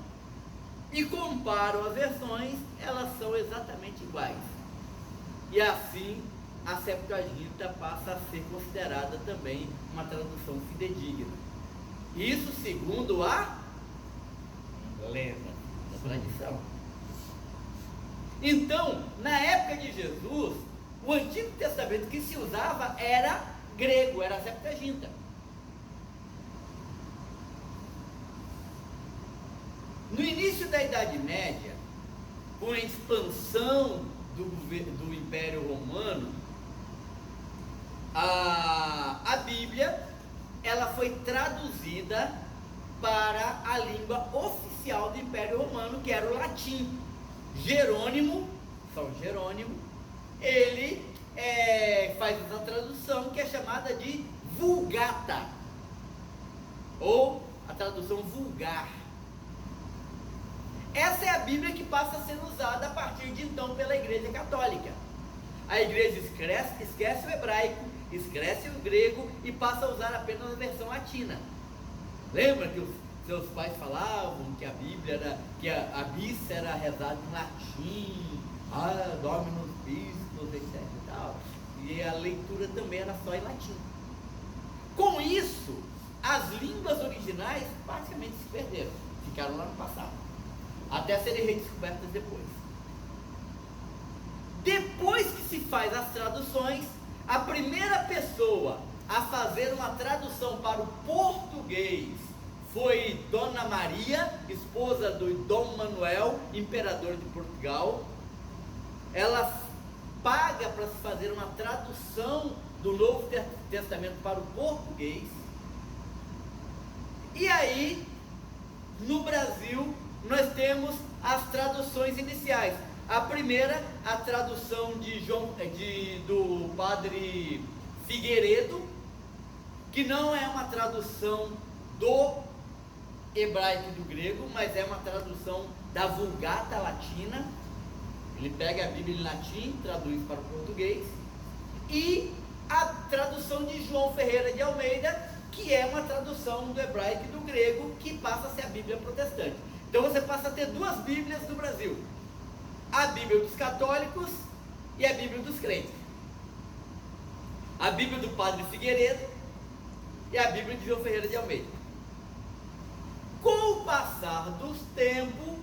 e comparam as versões, elas são exatamente iguais. E assim a Septuaginta passa a ser considerada também uma tradução fidedigna. Isso segundo a lenda, a tradição. Então, na época de Jesus, o Antigo Testamento que se usava era grego, era a Septuaginta. No início da Idade Média, com a expansão do Império Romano, a Bíblia ela foi traduzida para a língua oficial do Império Romano, que era o latim. São Jerônimo, ele faz essa tradução que é chamada de Vulgata, ou a tradução vulgar. Essa é a Bíblia que passa a ser usada a partir de então pela Igreja Católica. A Igreja esquece o hebraico, esquece o grego e passa a usar apenas a versão latina. Lembra que os seus pais falavam que a Bíblia que a missa era rezada em latim, Dominus Pistos, etc. E tal. E a leitura também era só em latim. Com isso, as línguas originais praticamente se perderam, ficaram lá no passado, até serem redescobertas depois. Depois que se faz as traduções, a primeira pessoa a fazer uma tradução para o português foi Dona Maria, esposa do Dom Manuel, imperador de Portugal. Ela paga para se fazer uma tradução do Novo Testamento para o português. E aí, no Brasil, nós temos as traduções iniciais. A primeira, a tradução do padre Figueiredo, que não é uma tradução do hebraico e do grego, mas é uma tradução da Vulgata Latina. Ele pega a Bíblia em latim, traduz para o português. E a tradução de João Ferreira de Almeida, que é uma tradução do hebraico e do grego, que passa a ser a Bíblia protestante. Então você passa a ter duas Bíblias no Brasil: a Bíblia dos católicos e a Bíblia dos crentes. A Bíblia do padre Figueiredo e a Bíblia de João Ferreira de Almeida. Com o passar dos tempos,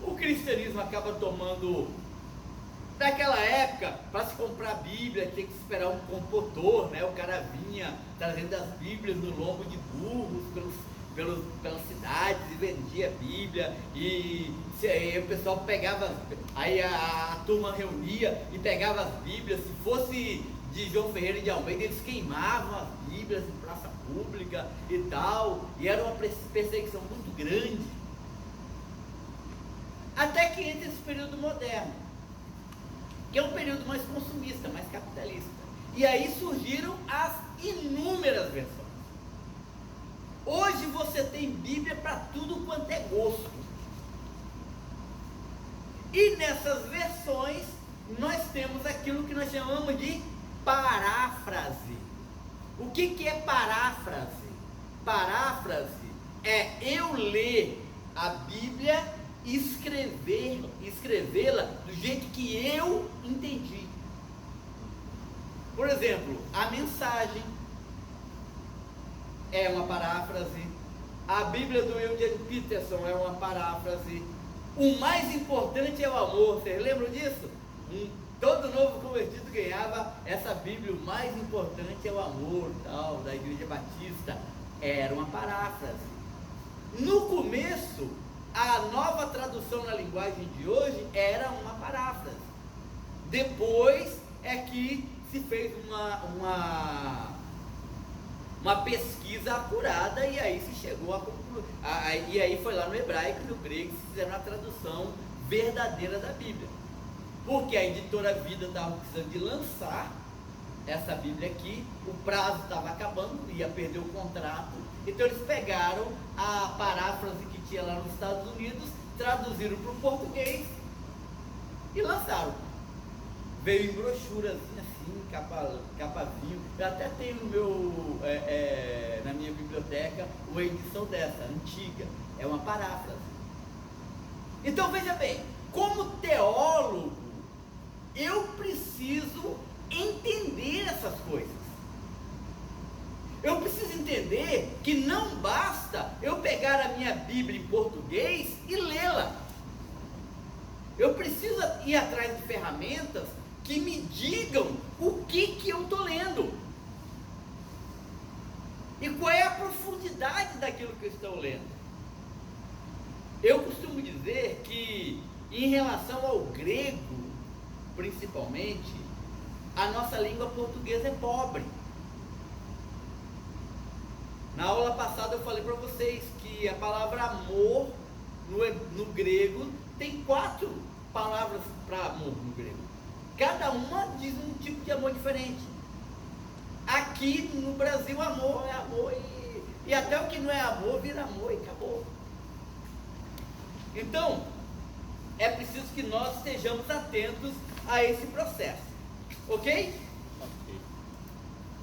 o cristianismo acaba tomando... Naquela época, para se comprar a Bíblia, tinha que esperar um compositor, né? O cara vinha trazendo as Bíblias no lombo de burros pelas cidades e vendia a Bíblia. E aí o pessoal pegava, aí a turma reunia e pegava as Bíblias. Se fosse de João Ferreira de Almeida, eles queimavam as Bíblias em praça pública e tal. E era uma perseguição muito grande. Até que entra esse período moderno, que é um período mais consumista, mais capitalista. E aí surgiram as inúmeras versões. Hoje você tem Bíblia para tudo quanto é gosto. E nessas versões, nós temos aquilo que nós chamamos de paráfrase. O que é paráfrase? Paráfrase é eu ler a Bíblia e escrevê-la do jeito que eu entendi. Por exemplo, a Mensagem é uma paráfrase, a Bíblia do Eugene Peterson é uma paráfrase. O mais importante é o amor. Vocês lembram disso? Todo novo convertido ganhava essa Bíblia. O mais importante é o amor, tal, da Igreja Batista. Era uma paráfrase. No começo, a nova tradução na linguagem de hoje era uma paráfrase. Depois é que se fez uma pesquisa acurada, e aí se chegou a concluir. E aí foi lá no hebraico e no grego se fizeram a tradução verdadeira da Bíblia. Porque a editora Vida estava precisando de lançar essa Bíblia aqui, o prazo estava acabando, ia perder o contrato. Então eles pegaram a paráfrase que tinha lá nos Estados Unidos, traduziram para o português e lançaram. Veio em brochurazinha assim, capa vinho. Eu até tenho no meu, na minha biblioteca uma edição dessa, antiga. É uma paráfrase. Então veja bem, como teólogo, eu preciso entender essas coisas. Eu preciso entender que não basta eu pegar a minha Bíblia em português e lê-la. Eu preciso ir atrás de ferramentas que me digam o que eu estou lendo. E qual é a profundidade daquilo que eu estou lendo. Eu costumo dizer que, em relação ao grego, principalmente, a nossa língua portuguesa é pobre. Na aula passada eu falei para vocês que a palavra amor no grego tem 4 palavras para amor no grego. Cada uma diz um tipo de amor diferente. Aqui no Brasil, amor é amor, e até o que não é amor vira amor e acabou. Então, é preciso que nós estejamos atentos a esse processo, ok?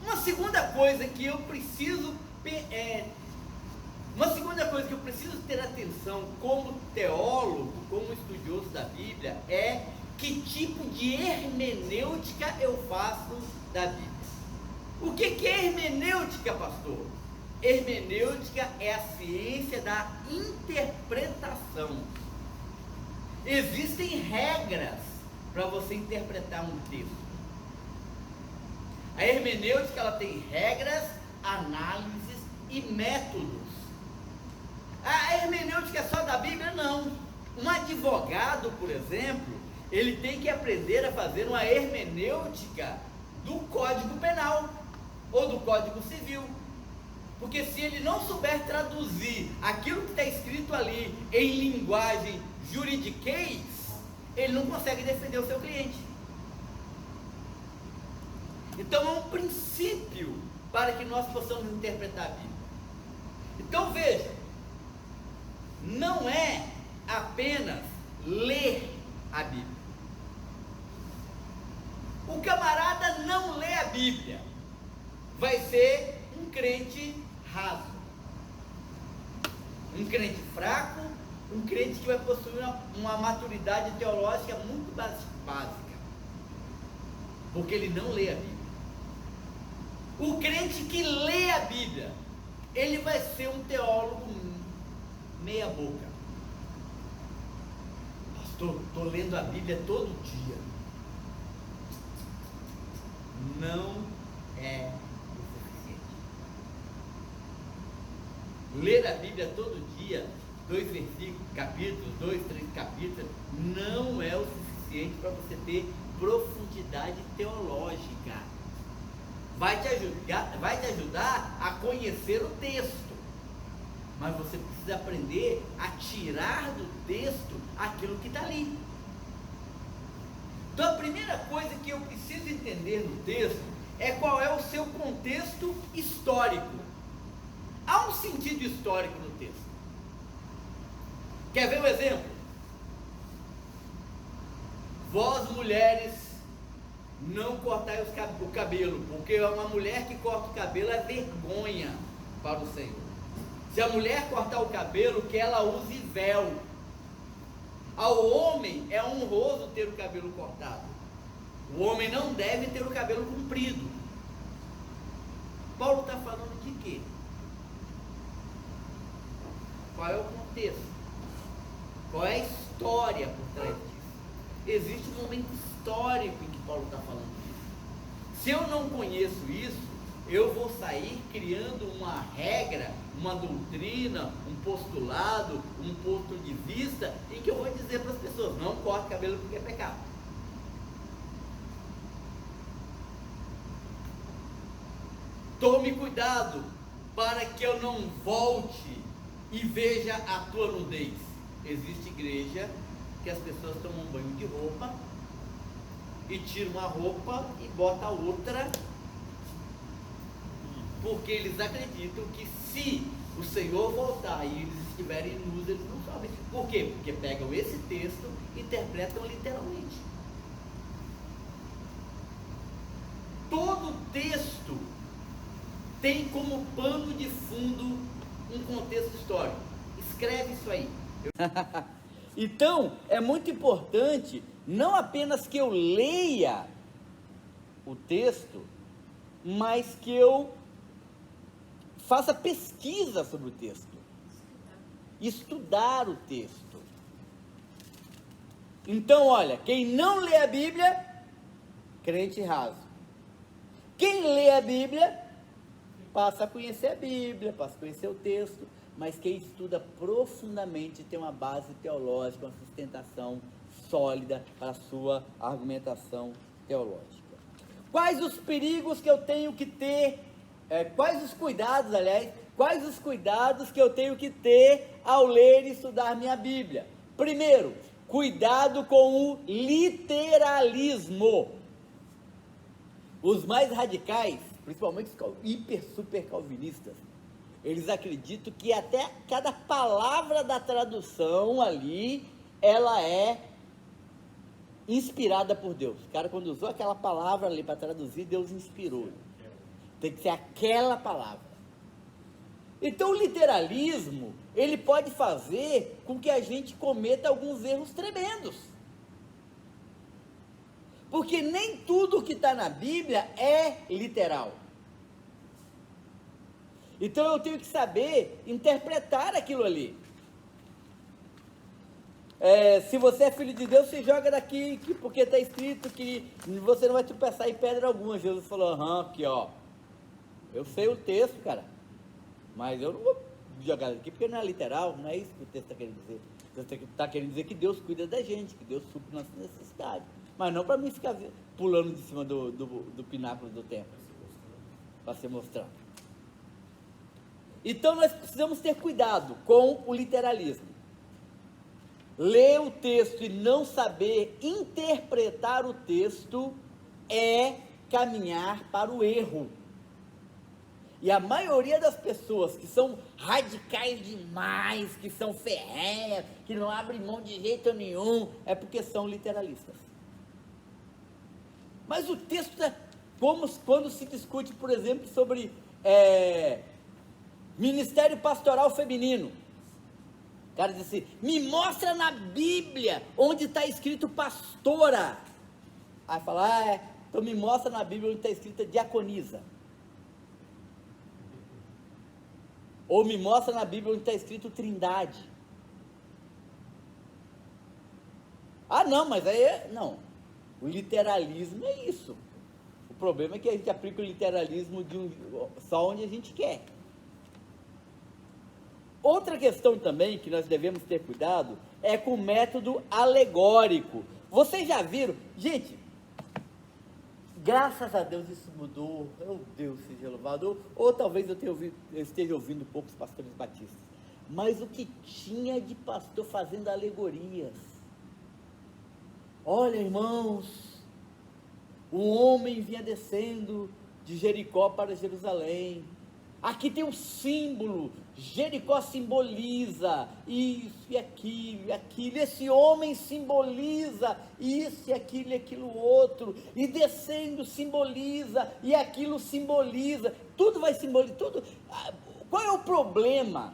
Uma segunda coisa que eu preciso ter atenção como teólogo, como estudioso da Bíblia, é que tipo de hermenêutica eu faço da Bíblia. O que é hermenêutica, pastor? Hermenêutica é a ciência da interpretação. Existem regras para você interpretar um texto. A hermenêutica, ela tem regras, análises e métodos. A hermenêutica é só da Bíblia? Não. Um advogado, por exemplo, ele tem que aprender a fazer uma hermenêutica do Código Penal ou do Código Civil. Porque se ele não souber traduzir aquilo que está escrito ali em linguagem juridiquês, ele não consegue defender o seu cliente. Então é um princípio para que nós possamos interpretar a Bíblia. Então veja, não é apenas ler a Bíblia. O camarada não lê a Bíblia, vai ser um crente raso, um crente fraco, um crente que vai possuir uma maturidade teológica muito básica, porque ele não lê a Bíblia. O crente que lê a Bíblia, ele vai ser um teólogo meia boca. Pastor, estou lendo a Bíblia todo dia. Não é o suficiente. Ler a Bíblia todo dia, 2 versículos, capítulos, 2, 3 capítulos, não é o suficiente para você ter profundidade teológica. Vai te ajudar a conhecer o texto, mas você precisa aprender a tirar do texto aquilo que está ali. Então a primeira coisa que eu preciso entender no texto é qual é o seu contexto histórico. Há um sentido histórico no texto. Quer ver um exemplo? Vós, mulheres, não cortai o cabelo, porque uma mulher que corta o cabelo é vergonha para o Senhor. Se a mulher cortar o cabelo, que ela use véu. Ao homem é honroso ter o cabelo cortado. O homem não deve ter o cabelo comprido. Paulo está falando de quê? Qual é o contexto? Qual é a história por trás disso? Existe um momento histórico em que Paulo está falando disso. Se eu não conheço isso, eu vou sair criando uma regra, uma doutrina, um postulado, um ponto de vista, em que eu vou dizer para as pessoas: não corte cabelo porque é pecado. Tome cuidado para que eu não volte e veja a tua nudez. Existe igreja que as pessoas tomam banho de roupa e tiram uma roupa e botam outra, porque eles acreditam que se o Senhor voltar e eles estiverem nus, eles não sabem. Por quê? Porque pegam esse texto e interpretam literalmente. Todo texto tem como pano de fundo um contexto histórico. Escreve isso aí. Então, é muito importante, não apenas que eu leia o texto, mas que eu faça pesquisa sobre o texto, estudar o texto. Então, olha, quem não lê a Bíblia, crente raso. Quem lê a Bíblia, passa a conhecer a Bíblia, passa a conhecer o texto, mas quem estuda profundamente tem uma base teológica, uma sustentação sólida para a sua argumentação teológica. Quais os perigos que eu tenho que ter, quais os cuidados que eu tenho que ter ao ler e estudar minha Bíblia? Primeiro, cuidado com o literalismo. Os mais radicais, principalmente os hiper super calvinistas, eles acreditam que até cada palavra da tradução ali, ela é inspirada por Deus. O cara, quando usou aquela palavra ali para traduzir, Deus inspirou. Tem que ser aquela palavra. Então o literalismo, ele pode fazer com que a gente cometa alguns erros tremendos. Porque nem tudo que está na Bíblia é literal. Então eu tenho que saber interpretar aquilo ali. Se você é filho de Deus, se joga daqui, porque está escrito que você não vai tropeçar em pedra alguma. Jesus falou, aqui ó, eu sei o texto, cara, mas eu não vou jogar daqui, porque não é literal, não é isso que o texto está querendo dizer. O texto está querendo dizer que Deus cuida da gente, que Deus supre nossas necessidades, mas não para mim ficar pulando de cima do pináculo do templo, para ser mostrado. Então nós precisamos ter cuidado com o literalismo. Ler o texto e não saber interpretar o texto é caminhar para o erro. E a maioria das pessoas que são radicais demais, que são ferrenhas, que não abrem mão de jeito nenhum, é porque são literalistas. Mas o texto é como quando se discute, por exemplo, sobre ministério pastoral feminino. O cara diz assim, me mostra na Bíblia onde está escrito pastora. Aí fala, então me mostra na Bíblia onde está escrito diaconisa. Ou me mostra na Bíblia onde está escrito trindade. Não, mas aí, não. O literalismo é isso. O problema é que a gente aplica o literalismo só onde a gente quer. Outra questão também que nós devemos ter cuidado é com o método alegórico. Vocês já viram? Gente, graças a Deus isso mudou. Meu Deus seja louvado. Ou talvez eu esteja ouvindo poucos pastores batistas. Mas o que tinha de pastor fazendo alegorias? Olha, irmãos, um homem vinha descendo de Jericó para Jerusalém. Aqui tem um símbolo, Jericó simboliza isso e aquilo e aquilo, esse homem simboliza isso e aquilo outro, e descendo simboliza, e aquilo simboliza, tudo vai simbolizar, tudo. Qual é o problema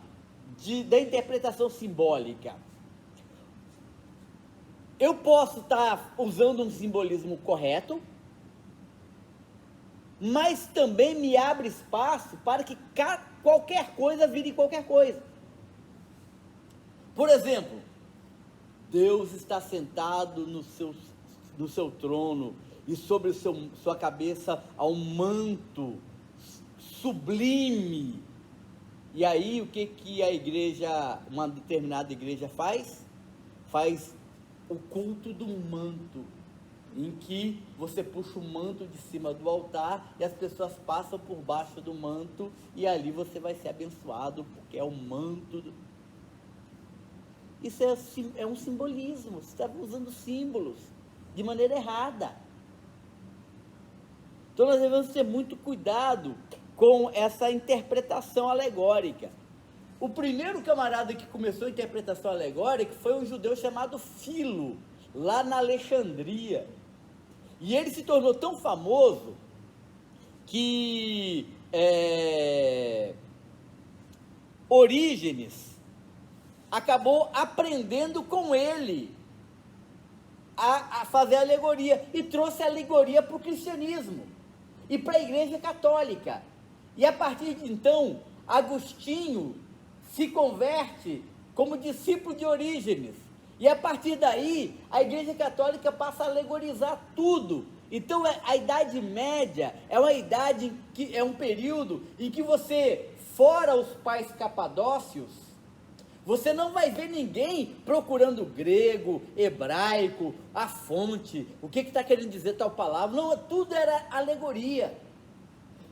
da interpretação simbólica? Eu posso estar usando um simbolismo correto, mas também me abre espaço para que qualquer coisa vire qualquer coisa. Por exemplo, Deus está sentado no seu trono, e sobre sua cabeça há um manto sublime. E aí o que a igreja, uma determinada igreja faz? Faz o culto do manto, em que você puxa o manto de cima do altar e as pessoas passam por baixo do manto, e ali você vai ser abençoado, porque é o manto. Isso é um simbolismo, você está usando símbolos de maneira errada. Então nós devemos ter muito cuidado com essa interpretação alegórica. O primeiro camarada que começou a interpretação alegórica foi um judeu chamado Filo, lá na Alexandria. E ele se tornou tão famoso que Orígenes acabou aprendendo com ele a fazer alegoria, e trouxe a alegoria para o cristianismo e para a igreja católica. E a partir de então, Agostinho se converte como discípulo de Orígenes. E a partir daí, a igreja católica passa a alegorizar tudo. Então a Idade Média é uma idade, é um período em que você, fora os pais capadócios, você não vai ver ninguém procurando grego, hebraico, a fonte, o que está querendo dizer tal palavra. Não, tudo era alegoria.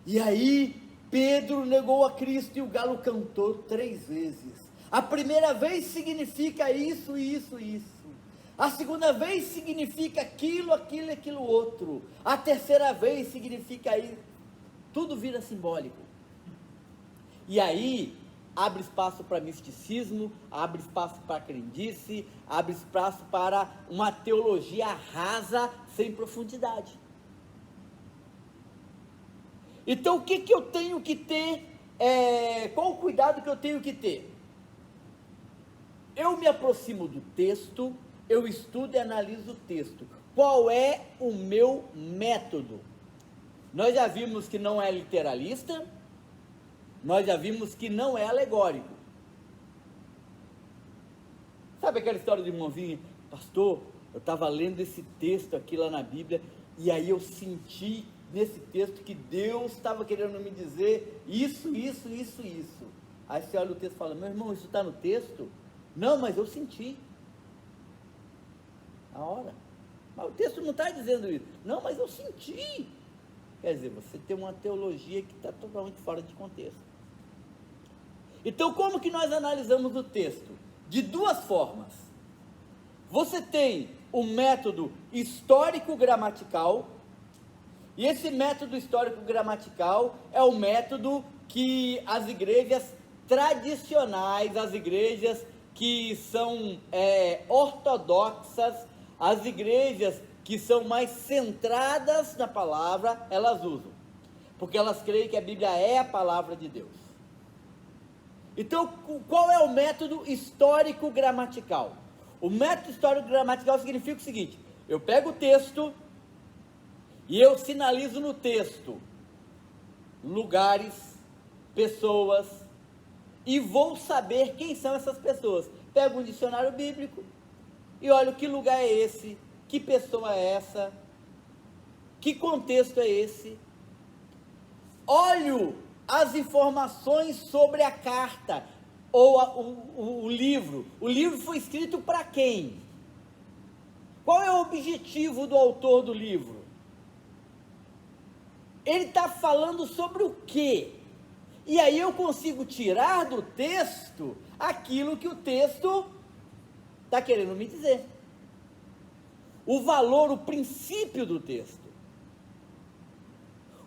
E aí, Pedro negou a Cristo e o galo cantou 3 vezes. A primeira vez significa isso, isso, isso. A segunda vez significa aquilo, aquilo, aquilo outro. A terceira vez significa isso. Tudo vira simbólico. E aí, abre espaço para misticismo, abre espaço para crendice, abre espaço para uma teologia rasa, sem profundidade. Então, o que eu tenho que ter? Qual o cuidado que eu tenho que ter? Eu me aproximo do texto, eu estudo e analiso o texto. qual é o meu método? Nós já vimos que não é literalista, nós já vimos que não é alegórico. Sabe aquela história do irmãozinho? Pastor, eu estava lendo esse texto aqui lá na Bíblia, e aí eu senti nesse texto que Deus estava querendo me dizer isso. Aí você olha o texto e fala, meu irmão, isso está no texto? Não, mas eu senti. A hora. Mas o texto não está dizendo isso. Não, mas eu senti. Quer dizer, você tem uma teologia que está totalmente fora de contexto. Então, como que nós analisamos o texto? De duas formas. Você tem o método histórico-gramatical, e esse método histórico-gramatical é o método que as igrejas tradicionais, as igrejas que são ortodoxas, as igrejas que são mais centradas na palavra, elas usam, porque elas creem que a Bíblia é a palavra de Deus. Então, qual é o método histórico-gramatical? O método histórico-gramatical significa o seguinte: eu pego o texto e eu sinalizo no texto lugares, pessoas, e vou saber quem são essas pessoas. Pego um dicionário bíblico e olho que lugar é esse, que pessoa é essa, que contexto é esse. Olho as informações sobre a carta ou o livro. O livro foi escrito para quem? Qual é o objetivo do autor do livro? Ele está falando sobre o quê? E aí eu consigo tirar do texto aquilo que o texto está querendo me dizer. O valor, o princípio do texto.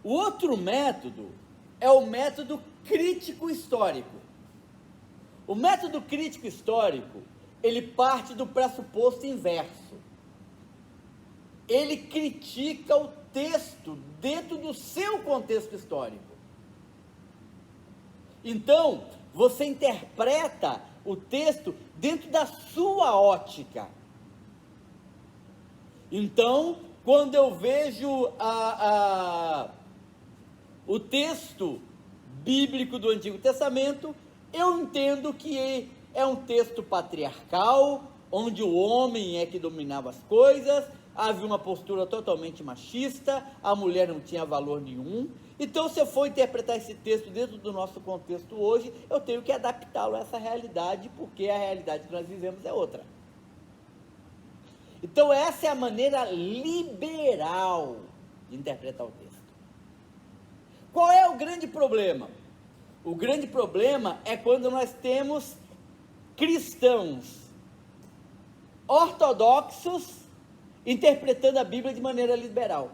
O outro método é o método crítico histórico. O método crítico histórico, ele parte do pressuposto inverso. Ele critica o texto dentro do seu contexto histórico. Então, você interpreta o texto dentro da sua ótica. Então, quando eu vejo o texto bíblico do Antigo Testamento, eu entendo que é um texto patriarcal, onde o homem é que dominava as coisas, havia uma postura totalmente machista, a mulher não tinha valor nenhum. Então, se eu for interpretar esse texto dentro do nosso contexto hoje, eu tenho que adaptá-lo a essa realidade, porque a realidade que nós vivemos é outra. Então, essa é a maneira liberal de interpretar o texto. Qual é o grande problema? O grande problema é quando nós temos cristãos ortodoxos interpretando a Bíblia de maneira liberal.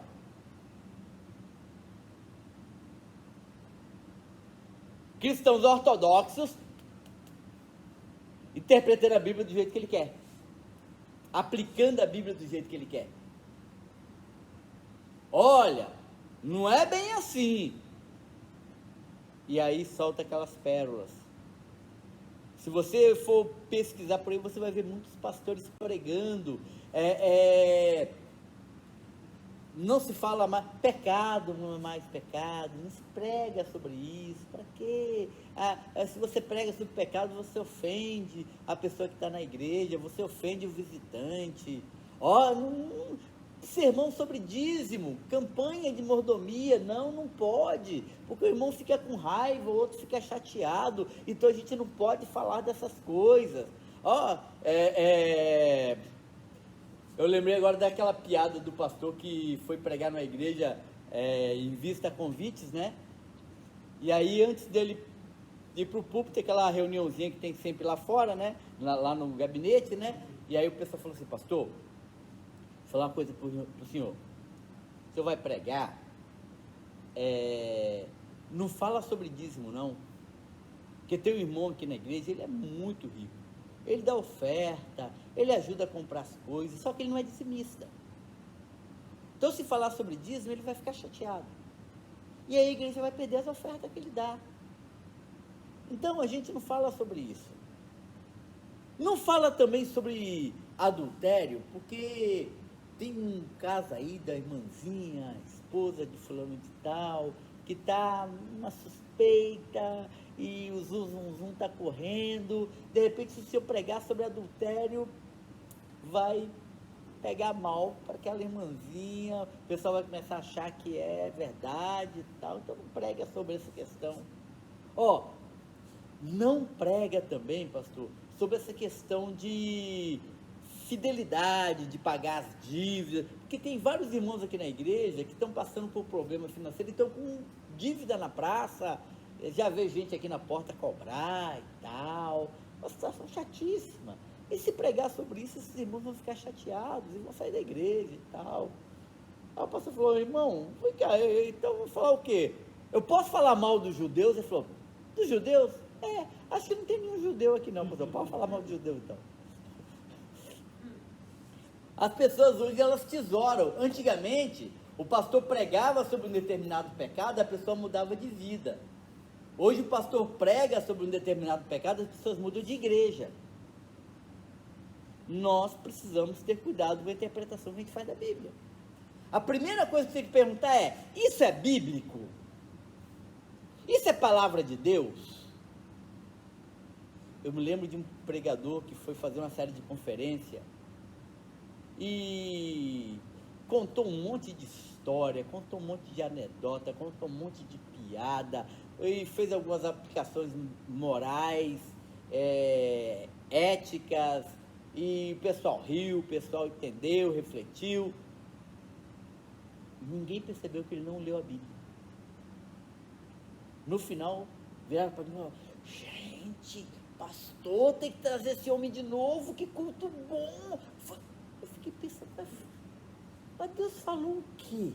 Cristãos ortodoxos interpretando a Bíblia do jeito que ele quer, aplicando a Bíblia do jeito que ele quer. Olha, não é bem assim. E aí solta aquelas pérolas. Se você for pesquisar por aí, você vai ver muitos pastores pregando, não se fala mais, pecado não é mais pecado, não se prega sobre isso, para quê? Se você prega sobre pecado, você ofende a pessoa que está na igreja, você ofende o visitante. Sermão sobre dízimo, campanha de mordomia, não pode, porque o irmão fica com raiva, o outro fica chateado, então a gente não pode falar dessas coisas. Eu lembrei agora daquela piada do pastor que foi pregar na igreja em vista a convites, né? E aí, antes dele ir para o púlpito, tem aquela reuniãozinha que tem sempre lá fora, né? Lá no gabinete, né? E aí o pessoal falou assim: pastor, vou falar uma coisa para o senhor. O senhor vai pregar, não fala sobre dízimo, não. Porque tem um irmão aqui na igreja, ele é muito rico. Ele dá oferta, ele ajuda a comprar as coisas, só que ele não é dizimista. Então, se falar sobre dízimo, ele vai ficar chateado. E aí a igreja vai perder as ofertas que ele dá. Então, a gente não fala sobre isso. Não fala também sobre adultério, porque tem um caso aí da irmãzinha, esposa de fulano de tal, que tá uma suspeita e o zum tá correndo, de repente se eu pregar sobre adultério, vai pegar mal para aquela irmãzinha, o pessoal vai começar a achar que é verdade e tal, então não prega sobre essa questão. Não prega também, pastor, sobre essa questão de fidelidade, de pagar as dívidas, porque tem vários irmãos aqui na igreja que estão passando por problema financeiro, estão com dívida na praça, já vê gente aqui na porta cobrar e tal, uma situação chatíssima. E se pregar sobre isso, esses irmãos vão ficar chateados e vão sair da igreja e tal. Aí o pastor falou, irmão, vem cá, então vou falar o quê? Eu posso falar mal dos judeus? Ele falou, dos judeus? Acho que não tem nenhum judeu aqui não, pastor, pode falar mal dos judeus então. As pessoas hoje, elas tesouram. Antigamente, o pastor pregava sobre um determinado pecado, a pessoa mudava de vida. Hoje o pastor prega sobre um determinado pecado, as pessoas mudam de igreja. Nós precisamos ter cuidado com a interpretação que a gente faz da Bíblia. A primeira coisa que você tem que perguntar é, isso é bíblico? Isso é palavra de Deus? Eu me lembro de um pregador que foi fazer uma série de conferência e contou um monte de história, contou um monte de anedota, contou um monte de piada, e fez algumas aplicações morais, éticas, e o pessoal riu, o pessoal entendeu, refletiu. Ninguém percebeu que ele não leu a Bíblia. No final, vieram para mim e falaram, gente, pastor, tem que trazer esse homem de novo, que culto bom. Eu fiquei pensando, mas Deus falou o quê?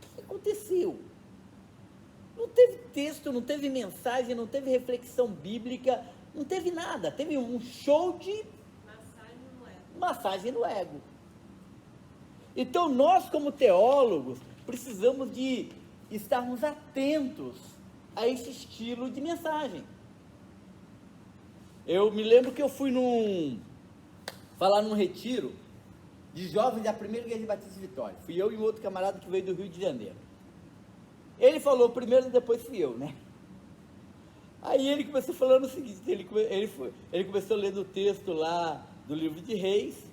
O que aconteceu? Não teve texto, não teve mensagem, não teve reflexão bíblica, não teve nada, teve um show de massagem no ego. Então nós, como teólogos, precisamos de estarmos atentos a esse estilo de mensagem. Eu me lembro que eu fui falar num retiro de jovens da primeira igreja de Batista de Vitória. Fui eu e um outro camarada que veio do Rio de Janeiro. Ele falou primeiro e depois fui eu, né? Aí ele começou falando o seguinte, ele começou lendo o texto lá do livro de Reis,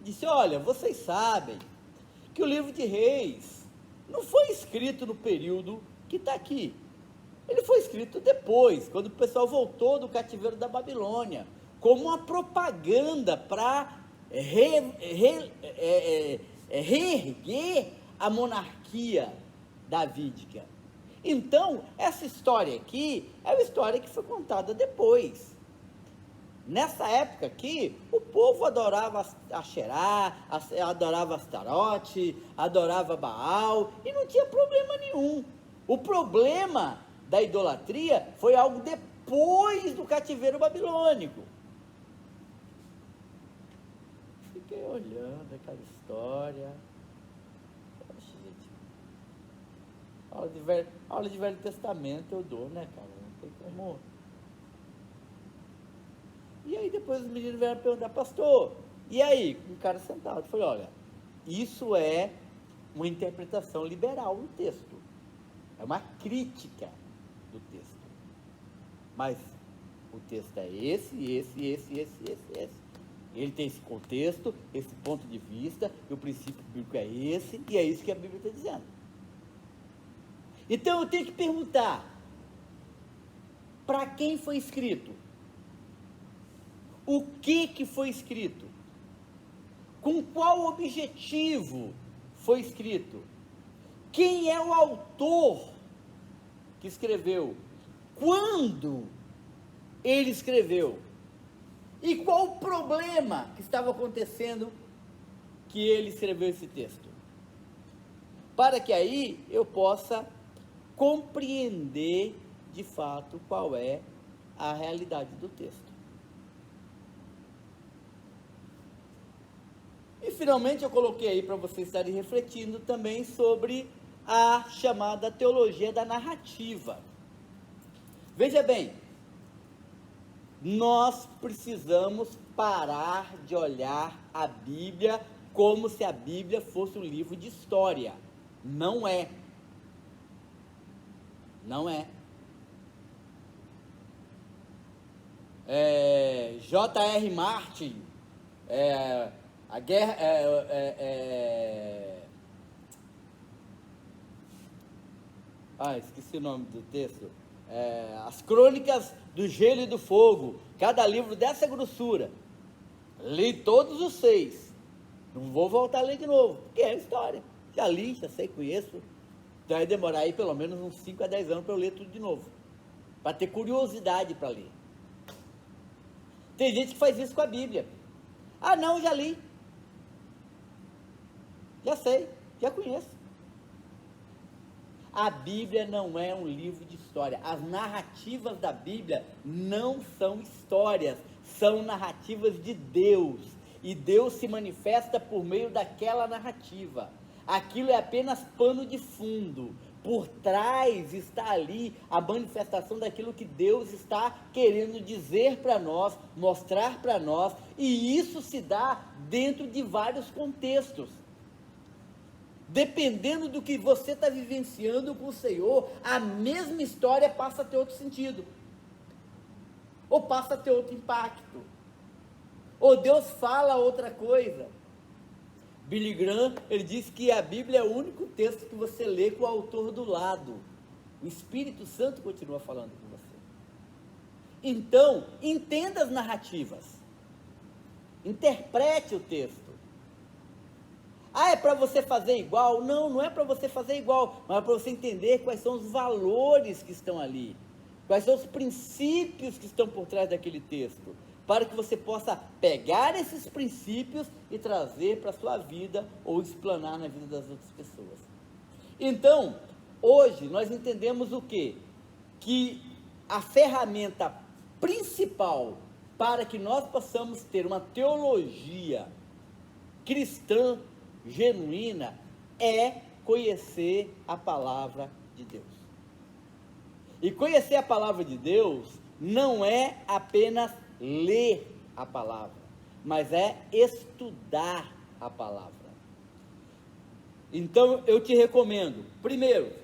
disse, olha, vocês sabem que o livro de Reis não foi escrito no período que está aqui. Ele foi escrito depois, quando o pessoal voltou do cativeiro da Babilônia, como uma propaganda para reerguer a monarquia davídica. Então, essa história aqui é uma história que foi contada depois. Nessa época aqui, o povo adorava Asherá, adorava Astarote, adorava Baal, e não tinha problema nenhum. O problema da idolatria foi algo depois do cativeiro babilônico. Fiquei olhando aquela história. Poxa, gente, aula de Velho Testamento eu dou, né, cara? Não tem como. E aí depois os meninos vieram perguntar, pastor, e aí? Um cara sentado, eu falei, olha, isso é uma interpretação liberal do texto, é uma crítica do texto, mas o texto é esse, ele tem esse contexto, esse ponto de vista, e o princípio bíblico é esse, e é isso que a Bíblia está dizendo. Então eu tenho que perguntar, para quem foi escrito? O que foi escrito? Com qual objetivo foi escrito? Quem é o autor que escreveu? Quando ele escreveu? E qual o problema que estava acontecendo que ele escreveu esse texto? Para que aí eu possa compreender de fato qual é a realidade do texto. E finalmente eu coloquei aí para vocês estarem refletindo também sobre a chamada teologia da narrativa. Veja bem, nós precisamos parar de olhar a Bíblia como se a Bíblia fosse um livro de história. Não é. Não é. J.R. Martin, a guerra, esqueci o nome do texto, As Crônicas do Gelo e do Fogo, cada livro dessa grossura, li todos os 6, não vou voltar a ler de novo, porque é história, já li, já sei, conheço, então vai demorar aí pelo menos uns 5 a 10 anos para eu ler tudo de novo, para ter curiosidade para ler. Tem gente que faz isso com a Bíblia. Ah, não, já li. Já sei, já conheço. A Bíblia não é um livro de história. As narrativas da Bíblia não são histórias, são narrativas de Deus. E Deus se manifesta por meio daquela narrativa. Aquilo é apenas pano de fundo. Por trás está ali a manifestação daquilo que Deus está querendo dizer para nós, mostrar para nós, e isso se dá dentro de vários contextos. Dependendo do que você está vivenciando com o Senhor, a mesma história passa a ter outro sentido, ou passa a ter outro impacto, ou Deus fala outra coisa. Billy Graham, ele diz que a Bíblia é o único texto que você lê com o autor do lado. O Espírito Santo continua falando com você. Então, entenda as narrativas. Interprete o texto. Ah, é para você fazer igual? Não, não é para você fazer igual, mas é para você entender quais são os valores que estão ali. Quais são os princípios que estão por trás daquele texto. Para que você possa pegar esses princípios e trazer para a sua vida ou explanar na vida das outras pessoas. Então, hoje nós entendemos o quê? Que a ferramenta principal para que nós possamos ter uma teologia cristã genuína é conhecer a palavra de Deus. E conhecer a palavra de Deus não é apenas ler a palavra, mas é estudar a palavra. Então eu te recomendo, primeiro,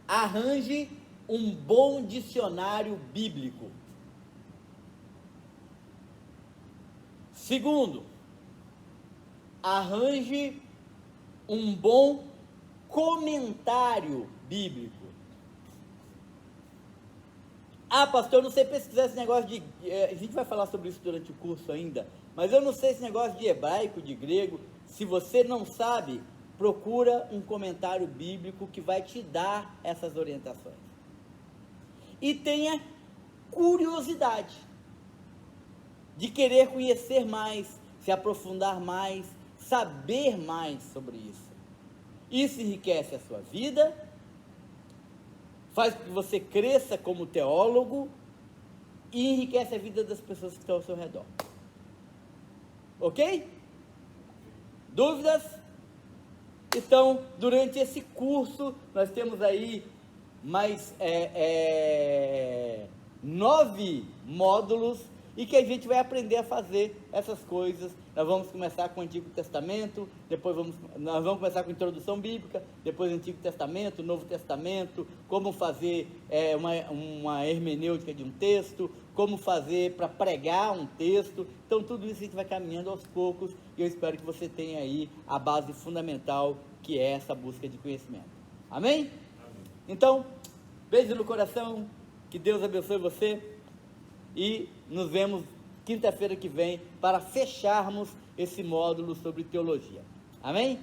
arranje um bom dicionário bíblico. Segundo, arranje um bom comentário bíblico. Ah, pastor, eu não sei pesquisar esse negócio de... a gente vai falar sobre isso durante o curso ainda, mas eu não sei esse negócio de hebraico, de grego. Se você não sabe, procura um comentário bíblico que vai te dar essas orientações. E tenha curiosidade de querer conhecer mais, se aprofundar mais, saber mais sobre isso. Isso enriquece a sua vida, faz com que você cresça como teólogo e enriquece a vida das pessoas que estão ao seu redor. Ok? Dúvidas? Então, durante esse curso, nós temos aí mais 9 módulos e que a gente vai aprender a fazer essas coisas. Nós vamos começar com o Antigo Testamento, depois nós vamos começar com a Introdução Bíblica, depois o Antigo Testamento, o Novo Testamento, como fazer uma hermenêutica de um texto, como fazer para pregar um texto. Então tudo isso a gente vai caminhando aos poucos e eu espero que você tenha aí a base fundamental, que é essa busca de conhecimento. Amém? Amém. Então, beijo no coração, que Deus abençoe você e nos vemos quinta-feira que vem para fecharmos esse módulo sobre teologia. Amém?